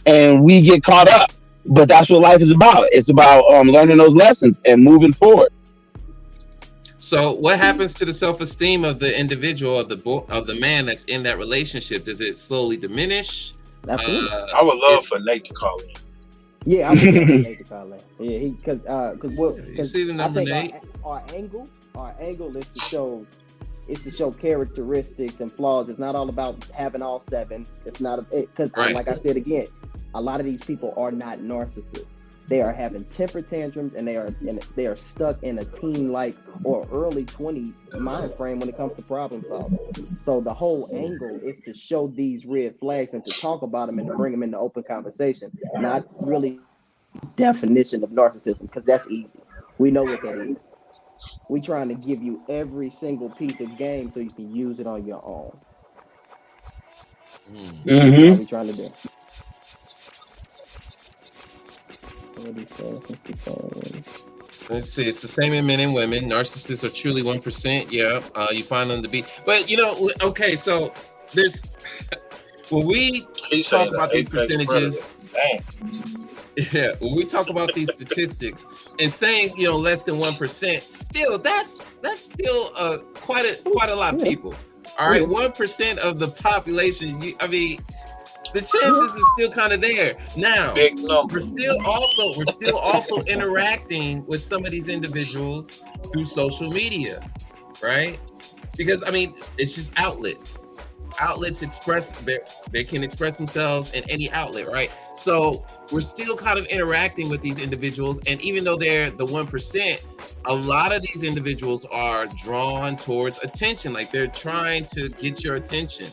and we get caught up. But that's what life is about. It's about learning those lessons and moving forward. So what happens to the self-esteem of the individual, of the man that's in that relationship? Does it slowly diminish? Absolutely. I would love for Nate to call in. Yeah, I would love for Nate to call in. Yeah, you see the number, Nate? Our angle is to show characteristics and flaws. It's not all about having all seven. It's not because like I said again, a lot of these people are not narcissists. They are having temper tantrums, and they are stuck in a teen-like or early 20 mind frame when it comes to problem solving. So the whole angle is to show these red flags and to talk about them and to bring them into open conversation, not really definition of narcissism, because that's easy. We know what that is. We're trying to give you every single piece of game so you can use it on your own. That's what we're trying to do. Let's see. It's the same in men and women. Narcissists are truly 1%. Yeah, you find them to be. But okay. So there's when we talk about these percentages. Yeah, when we talk about these statistics and saying less than 1%, still that's still quite a lot of people. All right, 1% of the population. The chances are still kind of there. Now, we're still also interacting with some of these individuals through social media, right? Because it's just outlets. outlets they can express themselves in any outlet, right? So we're still kind of interacting with these individuals, and even though they're the 1%, a lot of these individuals are drawn towards attention. Like they're trying to get your attention,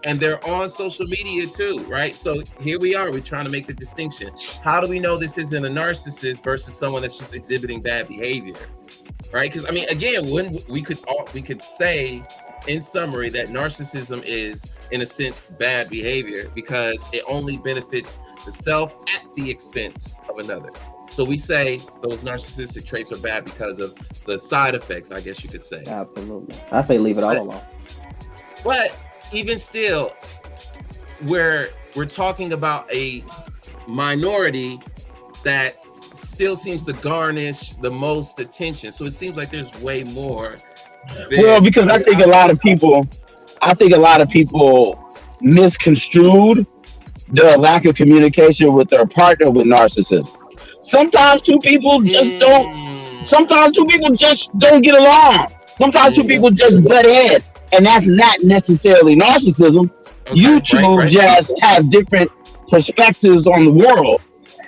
and they're on social media too, right? So here we are, we're trying to make the distinction. How do we know this isn't a narcissist versus someone that's just exhibiting bad behavior, right? Because I mean, again, when we could say in summary that narcissism is, in a sense, bad behavior because it only benefits the self at the expense of another. So we say those narcissistic traits are bad because of the side effects, I guess you could say. Absolutely. I say leave it all alone. But even still, we're talking about a minority that still seems to garnish the most attention. So it seems like there's way more. Well, because I think a lot of people misconstrued the lack of communication with their partner with narcissism. Sometimes two people just don't. Sometimes two people just don't get along. Sometimes two people just butt heads, and that's not necessarily narcissism. Okay, You two just have different perspectives on the world,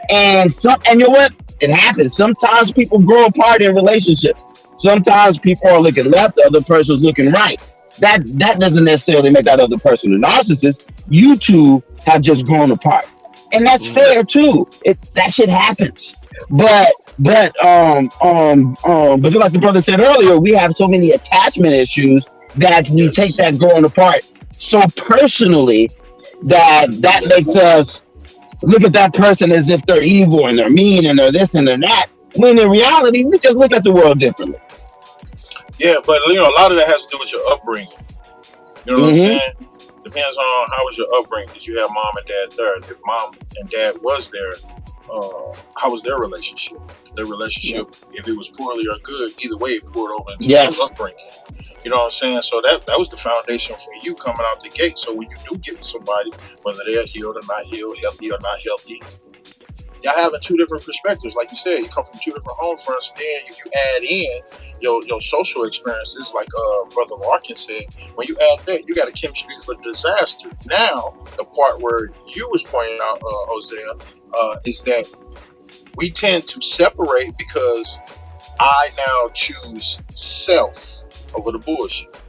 and you know what? It happens. Sometimes people grow apart in relationships. Sometimes people are looking left, the other person's looking right. That doesn't necessarily make that other person a narcissist. You two have just grown apart, and that's fair too. That shit happens. But just like the brother said earlier, we have so many attachment issues that we take that growing apart so personally that makes us look at that person as if they're evil and they're mean and they're this and they're that. When in reality, we just look at the world differently. Yeah, but a lot of that has to do with your upbringing. You know what I'm saying? Depends on how was your upbringing. Did you have mom and dad there? If mom and dad was there, how was their relationship? Their relationship, if it was poorly or good, either way, it poured over into your upbringing. You know what I'm saying? So that was the foundation for you coming out the gate. So when you do get with somebody, whether they're healed or not healed, healthy or not healthy, y'all having two different perspectives. Like you said, you come from two different home fronts. Then if you add in your social experiences, like Brother Larkin said, when you add that, you got a chemistry for disaster. Now, the part where you was pointing out, Hosea, is that we tend to separate because I now choose self over the bullshit.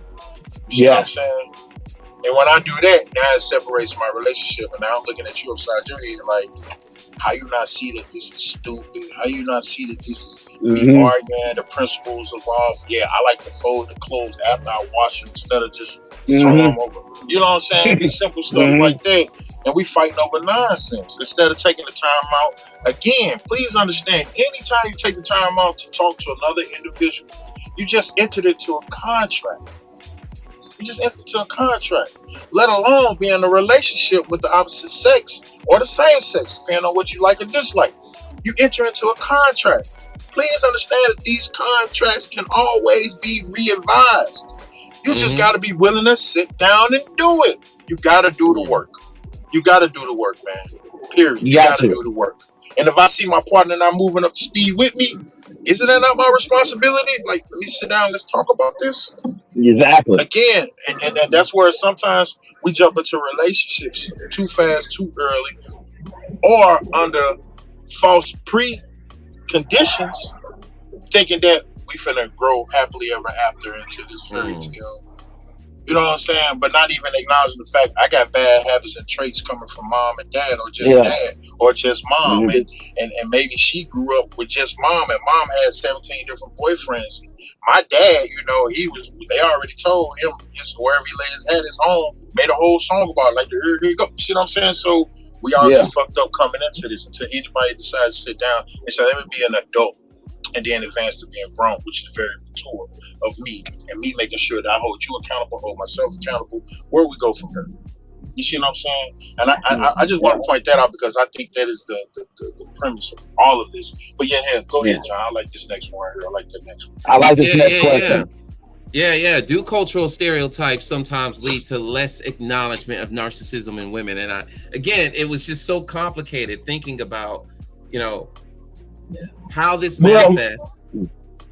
You see what I'm saying? And when I do that, now it separates my relationship. And now I'm looking at you upside your head like, how you not see that this is stupid? How you not see that this is me arguing the principles evolve? Yeah, I like to fold the clothes after I wash them instead of just throwing them over. You know what I'm saying? These simple stuff like that. And we fighting over nonsense instead of taking the time out. Again, please understand, anytime you take the time out to talk to another individual, you just entered into a contract. You just entered into a contract, let alone be in a relationship with the opposite sex or the same sex, depending on what you like or dislike. You enter into a contract. Please understand that these contracts can always be re-advised. You just got to be willing to sit down and do it. You got to do the work. You got to do the work, man. Period. You got to do the work. And if I see my partner not moving up to speed with me, isn't that not my responsibility? Like, let me sit down. Let's talk about this. Exactly. Again, and that's where sometimes we jump into relationships too fast, too early, or under false preconditions, thinking that we finna grow happily ever after into this fairy tale. You know what I'm saying? But not even acknowledging the fact I got bad habits and traits coming from mom and dad, or just dad, or just mom. And maybe she grew up with just mom, and mom had 17 different boyfriends. And my dad, they already told him wherever he laid his head, his home, made a whole song about it, like, here you go. See what I'm saying? So we all just fucked up coming into this until anybody decides to sit down and say, let me be an adult. And then advance to being grown, which is very mature of me, and me making sure that I hold you accountable, hold myself accountable. Where we go from here? You see what I'm saying? And I just want to point that out because I think that is the premise of all of this. But go ahead, John. I like this next one right here. I like the next one. I like this next question. Yeah. Do cultural stereotypes sometimes lead to less acknowledgement of narcissism in women? And it was just so complicated thinking about, how this manifests.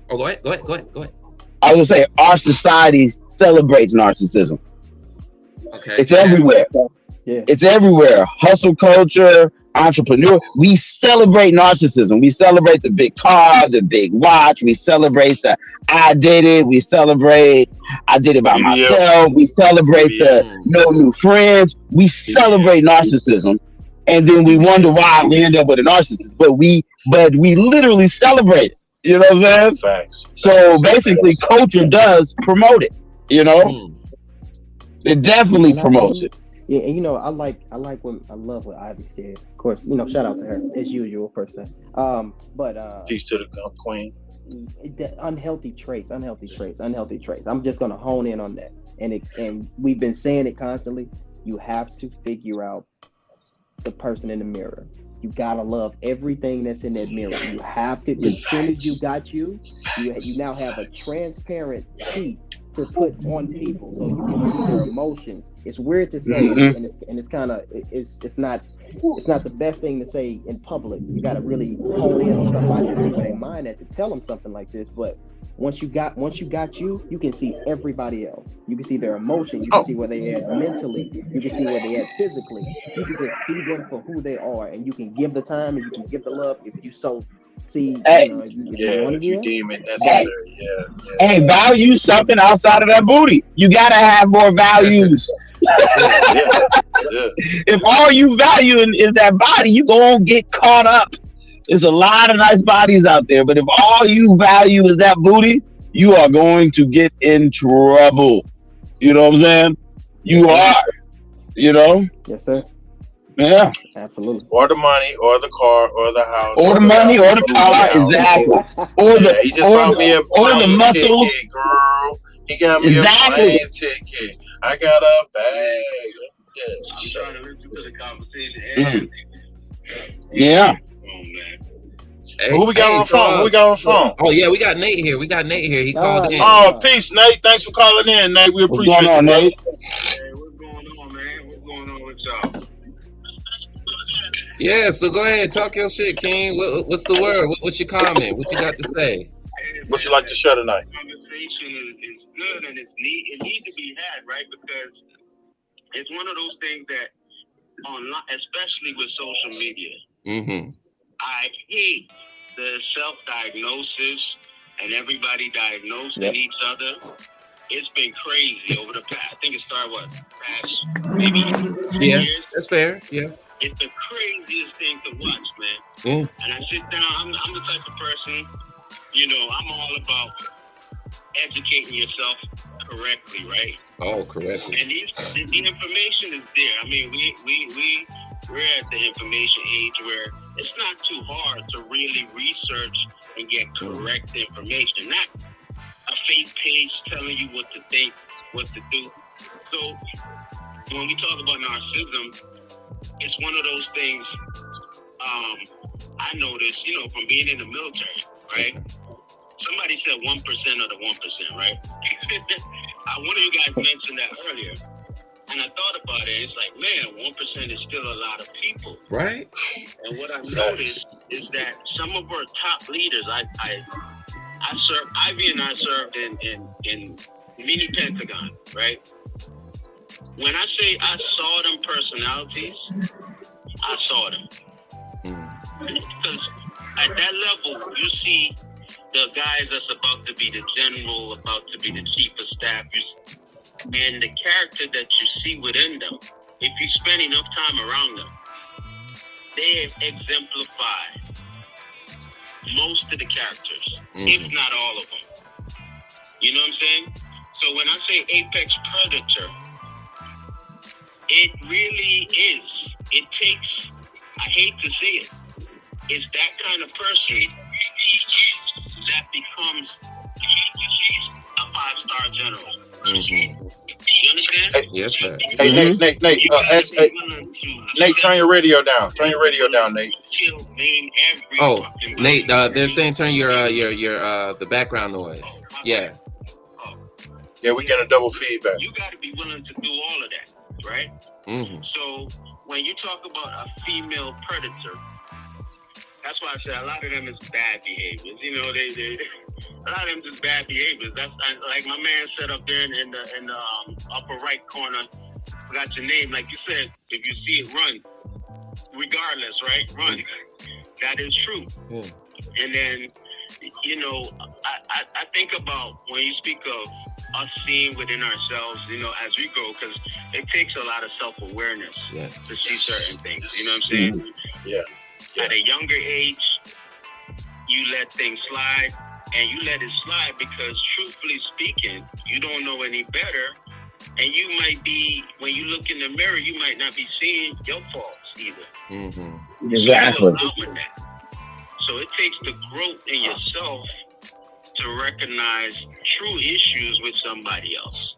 Go ahead. I was gonna say our society celebrates narcissism. Okay. It's everywhere. Yeah. It's everywhere. Hustle culture, entrepreneur. We celebrate narcissism. We celebrate the big car, the big watch. We celebrate the I did it. We celebrate I did it by BBL. myself. We celebrate the BBL. no new friends. We celebrate narcissism. And then we wonder why we end up with a narcissist. But we literally celebrate it. You know what I'm saying? Facts. So basically culture does promote it. You know? Mm. It definitely promotes it. Yeah, and I love what Ivy said. Of course, shout out to her as usual, per se. But Peace to the queen. the unhealthy traits. I'm just gonna hone in on that, and we've been saying it constantly. You have to figure out the person in the mirror. You gotta love everything that's in that mirror. You have to. As soon as you got you now have a transparent sheet to put on people, so you can see their emotions. It's weird to say, and it's kind of it's not the best thing to say in public. You got to really hone in on somebody and see where they mind at to tell them something like this. But once you got you can see everybody else. You can see their emotion. You can see where they at mentally. You can see where they at physically. You can just see them for who they are, and you can give the time and you can give the love if you so see. If you deem it necessary. Hey, value something outside of that booty. You gotta have more values. If all you valuing is that body, you gonna get caught up. There's a lot of nice bodies out there, but if all you value is that booty, you are going to get in trouble. You know what I'm saying? You are. Yes, sir. Yeah. Absolutely. Or the money, or the car, or the house, or the money, or the power, exactly. He just bought me a plane ticket, girl. He got me a plane ticket. I got a bag. I'm trying to listen to the conversation. Yeah. Who we got on the phone? Oh yeah, we got Nate here. He called in. Oh, peace, Nate. Thanks for calling in, Nate. We appreciate you, Nate. Hey, what's going on, man? What's going on with y'all? Yeah, so go ahead, talk your shit, King. What's the word? What's your comment? What you got to say? What you like to share tonight? Conversation is good and it needs to be had, right? Because it's one of those things that online, especially with social media, I hate the self-diagnosis and everybody diagnosing each other. It's been crazy over the past. I think it started past maybe years. That's fair. Yeah. It's the craziest thing to watch, man. Yeah. And I sit down. I'm the type of person, I'm all about educating yourself correctly, right? Oh, correctly. And the information is there. I mean, we're at the information age where it's not too hard to really research and get correct information. Not a fake page telling you what to think, what to do. So when we talk about narcissism, it's one of those things I noticed, from being in the military, right? Somebody said 1% of the 1%, right? One of you guys mentioned that earlier. And I thought about it. It's like, man, 1% is still a lot of people. Right. And what I've noticed is that some of our top leaders, Ivy and I served in mini Pentagon, right? When I say I saw them personalities, I saw them. Because at that level, you see the guys that's about to be the general, about to be the chief of staff, and the character that you see within them, if you spend enough time around them, they exemplify most of the characters, if not all of them. You know what I'm saying? So when I say apex predator, it really is. It takes, I hate to say it, it's that kind of person that becomes a 5-star general. You understand? Hey, yes, sir. Hey, Nate, Nate, turn your radio down. Turn your radio down, Nate. Oh, Nate, they're saying turn your the background noise. Yeah. Yeah, we get a double feedback. You got to be willing to do all of that, right? So when you talk about a female predator, that's why I said a lot of them is bad behaviors. They a lot of them just bad behaviors. That's like my man said up there in the upper right corner. forgot your name. Like you said, if you see it, run. Regardless, right? Run. That is true. Yeah. And then, you know, I think about when you speak of us seeing within ourselves, you know, as we grow, because it takes a lot of self-awareness to see certain things. You know what I'm saying? Yeah. At a younger age, you let things slide, and you let it slide because, truthfully speaking, you don't know any better, and you might be, when you look in the mirror, you might not be seeing your faults either. Mm-hmm. Exactly. So it takes the growth in yourself to recognize true issues with somebody else.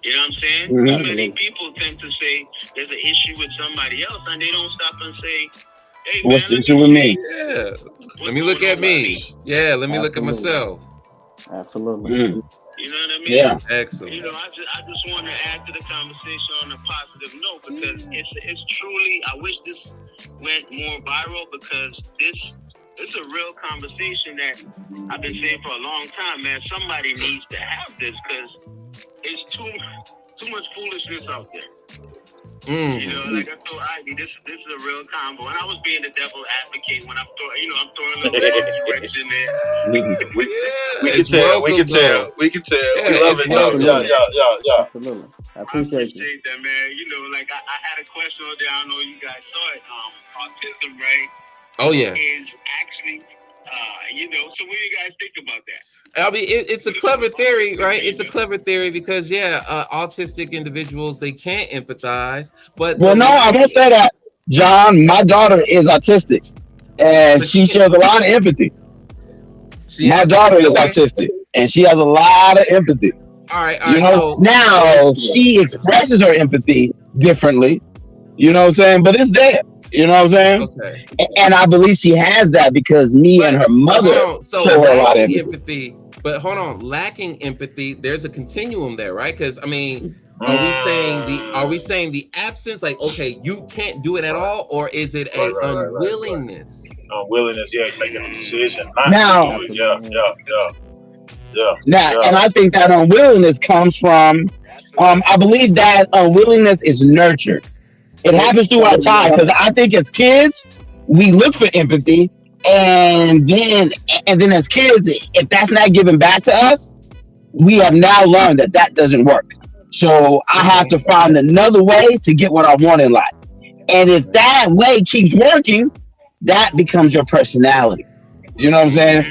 You know what I'm saying? Mm-hmm. Too many people tend to say there's an issue with somebody else, and they don't stop and say, hey, man, what's the issue with me? Yeah. Let me look at me. Yeah, let me look at myself. Absolutely. Mm. You know what I mean? Yeah. Excellent. You know, I just want to add to the conversation on a positive note, because it's truly, I wish this went more viral, because it's a real conversation that I've been saying for a long time, man. Somebody needs to have this, because it's too much foolishness out there. You know, like I told Ivy, this is a real combo. And I was being the devil advocate when I'm throwing a little wrench in there. We can tell. We Yeah, love it. Yeah. Absolutely. I appreciate you. That, man. You know, like I had a question on there. I don't know if you guys saw it. Autism, right? Oh yeah. Is actually, you know. So what do you guys think about that? I mean, it's a clever theory, right? It's a clever theory because, autistic individuals, they can't empathize. But Well, no, I don't say that, John. My daughter is autistic, and she shows a lot of empathy. My daughter is autistic, and she has a lot of empathy. All right. You know, So now she expresses her empathy differently. You know what I'm saying? But it's there. You know what I'm saying? Okay. And I believe she has that because and her mother show her a lot of empathy. But hold on, lacking empathy, there's a continuum there, right? Because I mean, are we saying the absence, like, okay, you can't do it at all, or is it an unwillingness? Unwillingness, making a decision not now, to do it. Now, and I think that unwillingness comes from, I believe that unwillingness is nurtured. It happens through our time, because I think as kids, we look for empathy, and then as kids, if that's not given back to us, we have now learned that doesn't work. So I have to find another way to get what I want in life. And if that way keeps working, that becomes your personality. You know what I'm saying?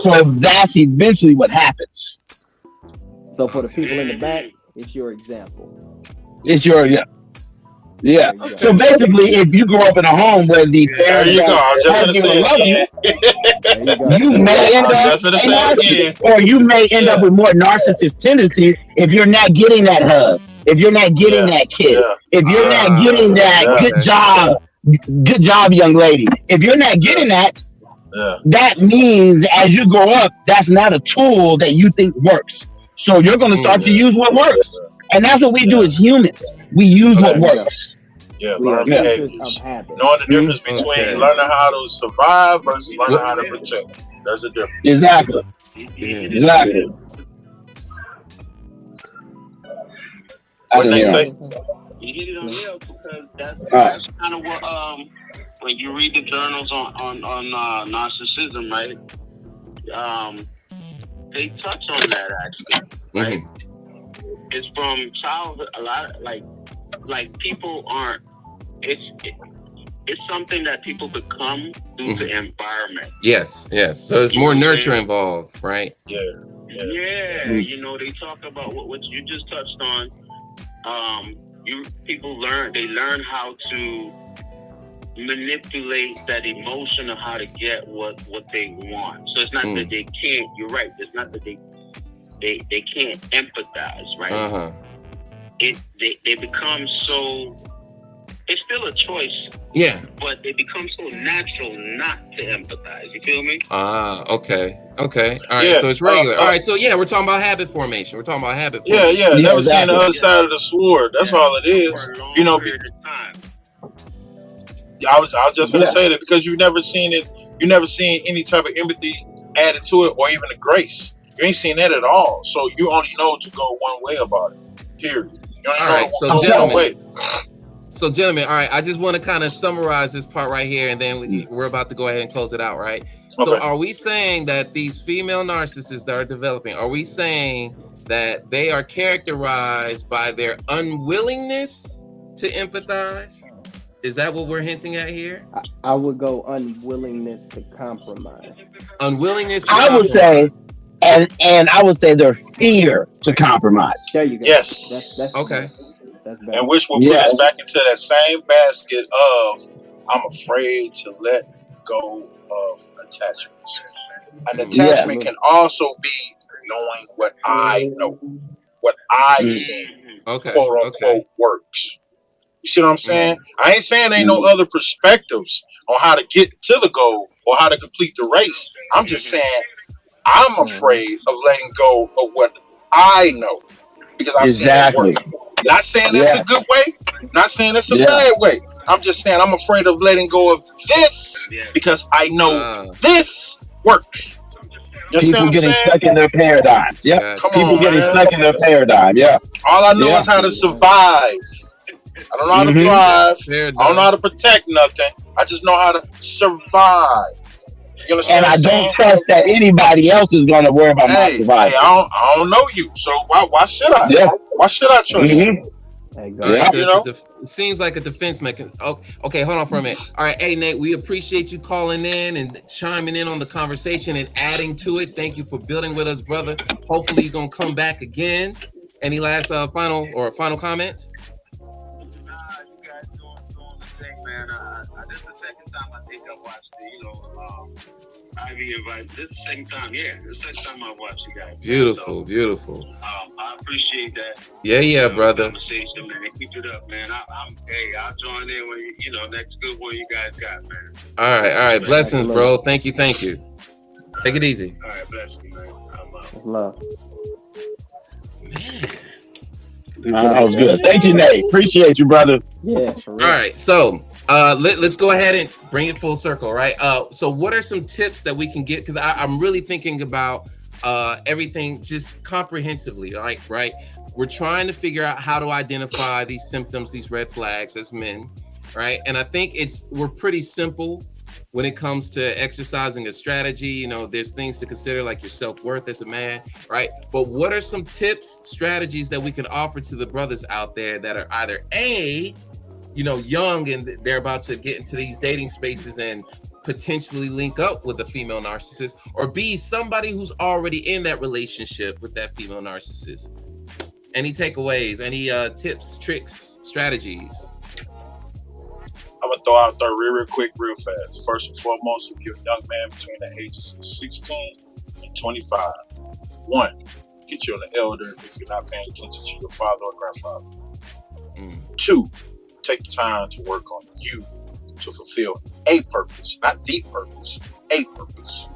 So that's eventually what happens. So for the people in the back, it's your example. It's your, yeah. So basically, if you grow up in a home where the parents love you, you may end up, or you may end up with more narcissist tendencies if you're not getting that hug, if you're not getting that kiss, if you're not getting that good job, young lady. If you're not getting that, that means as you grow up, that's not a tool that you think works. So you're going to start to use what works. And that's what we do as humans. We use what works. Learn behaviors. Knowing the difference between learning how to survive versus learning how to protect. There's a difference. Exactly. What did they say? You hit it on there, because that's kind of what when you read the journals on narcissism, right? They touch on that actually, right? It's from childhood. A lot of like people aren't. It's something that people become due to environment. Yes. So there's more nurture involved, right? Yeah. You know, they talk about what you just touched on. People learn how to manipulate that emotion of how to get what they want. So it's not that they can't. You're right. It's not that they can't empathize, right? They become so. It's still a choice. Yeah. But it becomes so natural not to empathize. You feel me? Okay. All right. So it's regular. All right. So we're talking about habit formation. Never seen the other side of the sword. That's all it is. You know. I was just gonna say that, because you've never seen it. You never seen any type of empathy added to it, or even a grace. You ain't seen that at all. So you only know to go one way about it. Period. You don't All know right, so what gentlemen. So, gentlemen, all right, I just want to kind of summarize this part right here, and then we're about to go ahead and close it out, right? So, are we saying that these female narcissists that are developing, are we saying that they are characterized by their unwillingness to empathize? Is that what we're hinting at here? I would go unwillingness to compromise. Unwillingness to I would say, and I would say their fear to compromise. There you go. Yes. That's okay. That's better. And which will put us back into that same basket of I'm afraid to let go of attachments. An attachment can also be knowing what I know, what I've seen, quote unquote, works. You see what I'm saying? I ain't saying ain't no other perspectives on how to get to the goal or how to complete the race. I'm just saying I'm afraid of letting go of what I know because I've seen it work. Not saying it's a good way, not saying it's a bad way. I'm just saying I'm afraid of letting go of this because I know this works. You People getting stuck in their paradigms. Yep. People getting stuck in their paradigm. Yeah. All I know is how to survive. I don't know how to thrive. I don't know how to protect nothing. I just know how to survive. You understand? And I don't trust that anybody else is going to worry about my survival. I don't know you, so why should I? Yeah. Why should I trust you? Exactly. All right, so it seems like a defense mechanism. Okay, hold on for a minute. All right, hey Nate, we appreciate you calling in and chiming in on the conversation and adding to it. Thank you for building with us, brother. Hopefully you're gonna come back again. Any last final comments? You guys doing the thing, man. This is the second time I think I watched it. Ivy invited. This is the second time. Yeah, this is the second time I watched you guys. Beautiful, beautiful. I appreciate that. Yeah, brother. Conversation, man. Keep it up, man. I'll join in when next good one you guys got, man. All right. Blessings, bro. Thank you. Take it easy. All right, blessings, man. I'm out. Love. That was good. Thank you, Nate. Appreciate you, brother. Yeah, for real. All right, so let's go ahead and bring it full circle, right? So what are some tips that we can get? Because I'm really thinking about everything just comprehensively, like, right? We're trying to figure out how to identify these symptoms, these red flags as men, right? And I think we're pretty simple when it comes to exercising a strategy. There's things to consider like your self-worth as a man, right? But what are some tips, strategies that we can offer to the brothers out there that are either young and they're about to get into these dating spaces and potentially link up with a female narcissist, or B, somebody who's already in that relationship with that female narcissist? Any takeaways, any tips, tricks, strategies? I'm gonna throw out there real quick, real fast. First and foremost, if you're a young man between the ages of 16 and 25, 1, get you an elder if you're not paying attention to your father or grandfather. 2, take the time to work on you to fulfill a purpose, not the purpose, a purpose.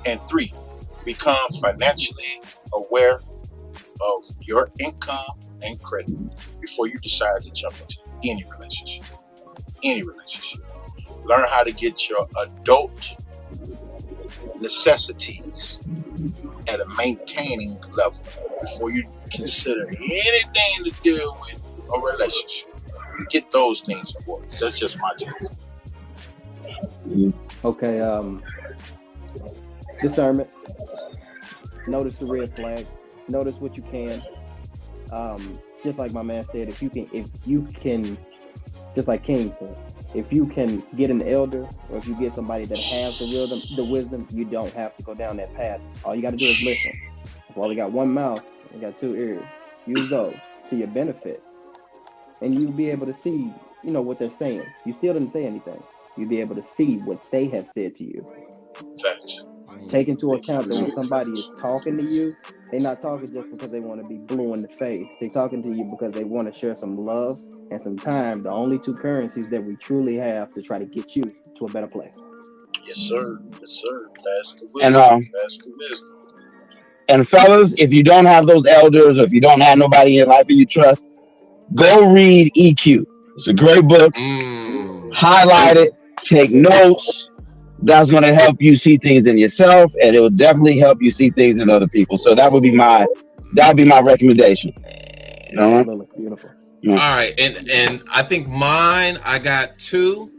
And 3, become financially aware of your income and credit before you decide to jump into any relationship. Learn how to get your adult necessities at a maintaining level before you consider anything to do with a relationship. Get those things in order. That's just my take. Okay, discernment. Notice the red flags. Notice what you can. Just like my man said, if you can, just like King said, if you can get an elder, or if you get somebody that has the wisdom, you don't have to go down that path. All you got to do is listen. That's why we got one mouth, we got 2 ears. Use those to your benefit, and you'll be able to see, what they're saying. You still didn't say anything. You'll be able to see what they have said to you. Thanks. Take into account that when somebody is talking to you, they're not talking just because they want to be blue in the face. They're talking to you because they want to share some love and some time. The only 2 currencies that we truly have to try to get you to a better place. Yes, sir. Pass the wisdom. And fellas, if you don't have those elders, or if you don't have nobody in your life that you trust, go read EQ. It's a great book. Highlight it. Take notes. That's going to help you see things in yourself, and it will definitely help you see things in other people. So that would be my recommendation. Beautiful. All right, and I think mine, I got 2.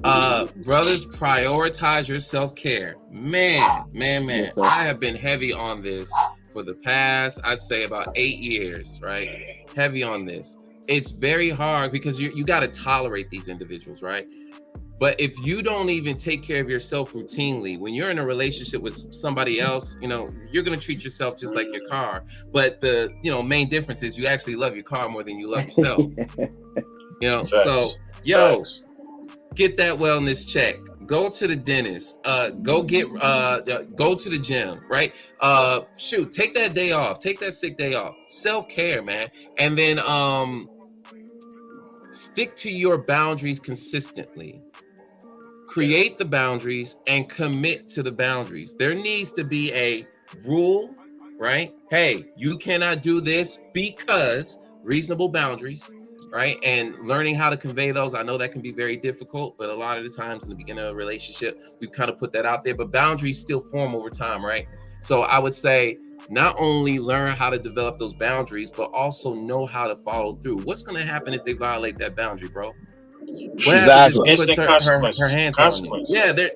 Brothers, prioritize your self-care. Man. Yes, sir. I have been heavy on this for the past, I'd say about 8 years, right? Heavy on this. It's very hard because you got to tolerate these individuals, right? But if you don't even take care of yourself routinely, when you're in a relationship with somebody else, you know, you're going to treat yourself just like your car. But the, you know, main difference is you actually love your car more than you love yourself. You know, Facts. so, yo, get that wellness check. Go to the dentist. Go to the gym, right? Shoot, take that day off. Take that sick day off. Self-care, man. And then stick to your boundaries consistently. Create the boundaries and commit to the boundaries. There needs to be a rule, right? Hey, you cannot do this because reasonable boundaries, right? And learning how to convey those. I know that can be very difficult, but a lot of the times in the beginning of a relationship, we kind of put that out there, but boundaries still form over time, right? So I would say not only learn how to develop those boundaries, but also know how to follow through. What's going to happen if they violate that boundary, bro? What happens if she puts her hands on you? Yeah, there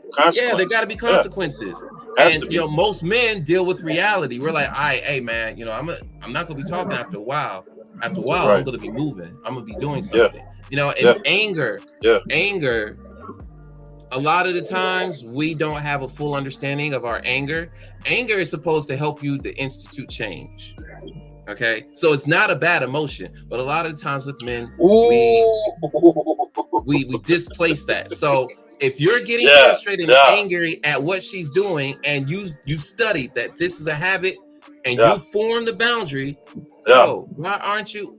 got to be consequences. And you know, most men deal with reality. We're like, all right, hey man, you know, I'm not gonna be talking after a while. After a while, I'm gonna be moving. I'm gonna be doing something. You know, and anger. A lot of the times we don't have a full understanding of our anger. Anger is supposed to help you to institute change. Okay, so it's not a bad emotion, but a lot of the times with men, we displace that. So if you're getting frustrated and angry at what she's doing, and you studied that this is a habit, and you form the boundary, why aren't you?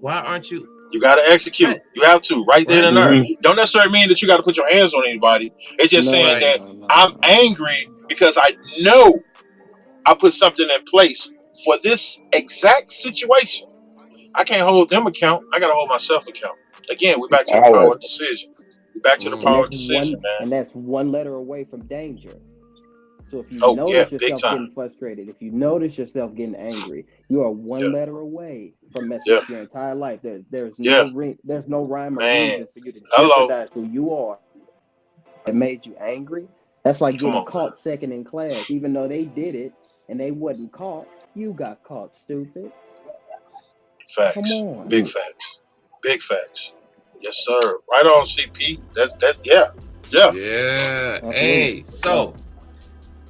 You got to execute. You have to right then and there. Don't necessarily mean that you got to put your hands on anybody. It's just saying that I'm angry because I know I put something in place for this exact situation. I can't hold them account. I got to hold myself account. Again, we're back to the power of decision. We're back to the power of decision, man. And that's one letter away from danger. So if you notice yourself getting frustrated, if you notice yourself getting angry, you are one letter away from messing up your entire life. There's no rhyme or reason for you to jeopardize who you are. That made you angry. That's like getting caught second in class, even though they did it and they wasn't caught. You got caught, stupid. Facts. Come on. Big facts. Big facts. Yes, sir. Right on, CP. Yeah. Hey, so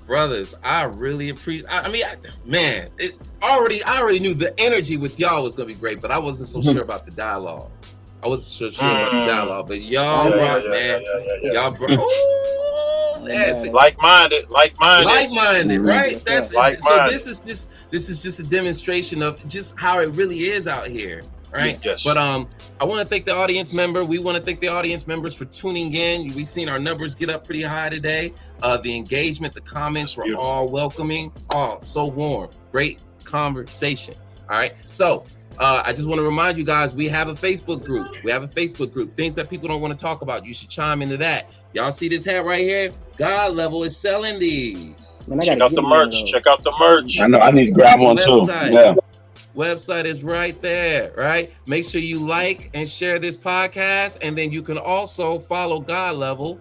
brothers, I really appreciate. I already knew the energy with y'all was gonna be great, but I wasn't so sure about the dialogue. I wasn't so sure about the dialogue, but y'all brought. That's like-minded, right? That's like-minded. So this is just a demonstration of just how it really is out here, right? Yes. But I want to thank the audience member. We want to thank the audience members for tuning in. We've seen our numbers get up pretty high today. The engagement, the comments were all welcoming, so warm. Great conversation. All right, so. I just want to remind you guys, we have a Facebook group. Things that people don't want to talk about. You should chime into that. Y'all see this hat right here? God Level is selling these. Check out the merch. I know. I need to grab one too. Yeah. Website is right there, right? Make sure you like and share this podcast. And then you can also follow God Level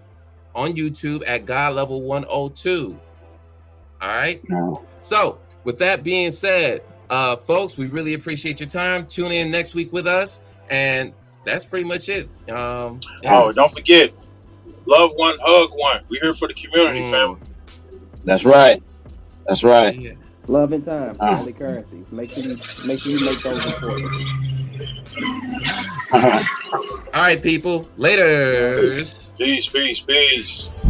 on YouTube at God Level 102. All right. So with that being said, folks, we really appreciate your time. Tune in next week with us, and that's pretty much it. Oh, don't forget, love one, hug one. We're here for the community, family. That's right. Yeah. Love and time, only currencies. Make sure you make those important. All right, people. Laters. Peace.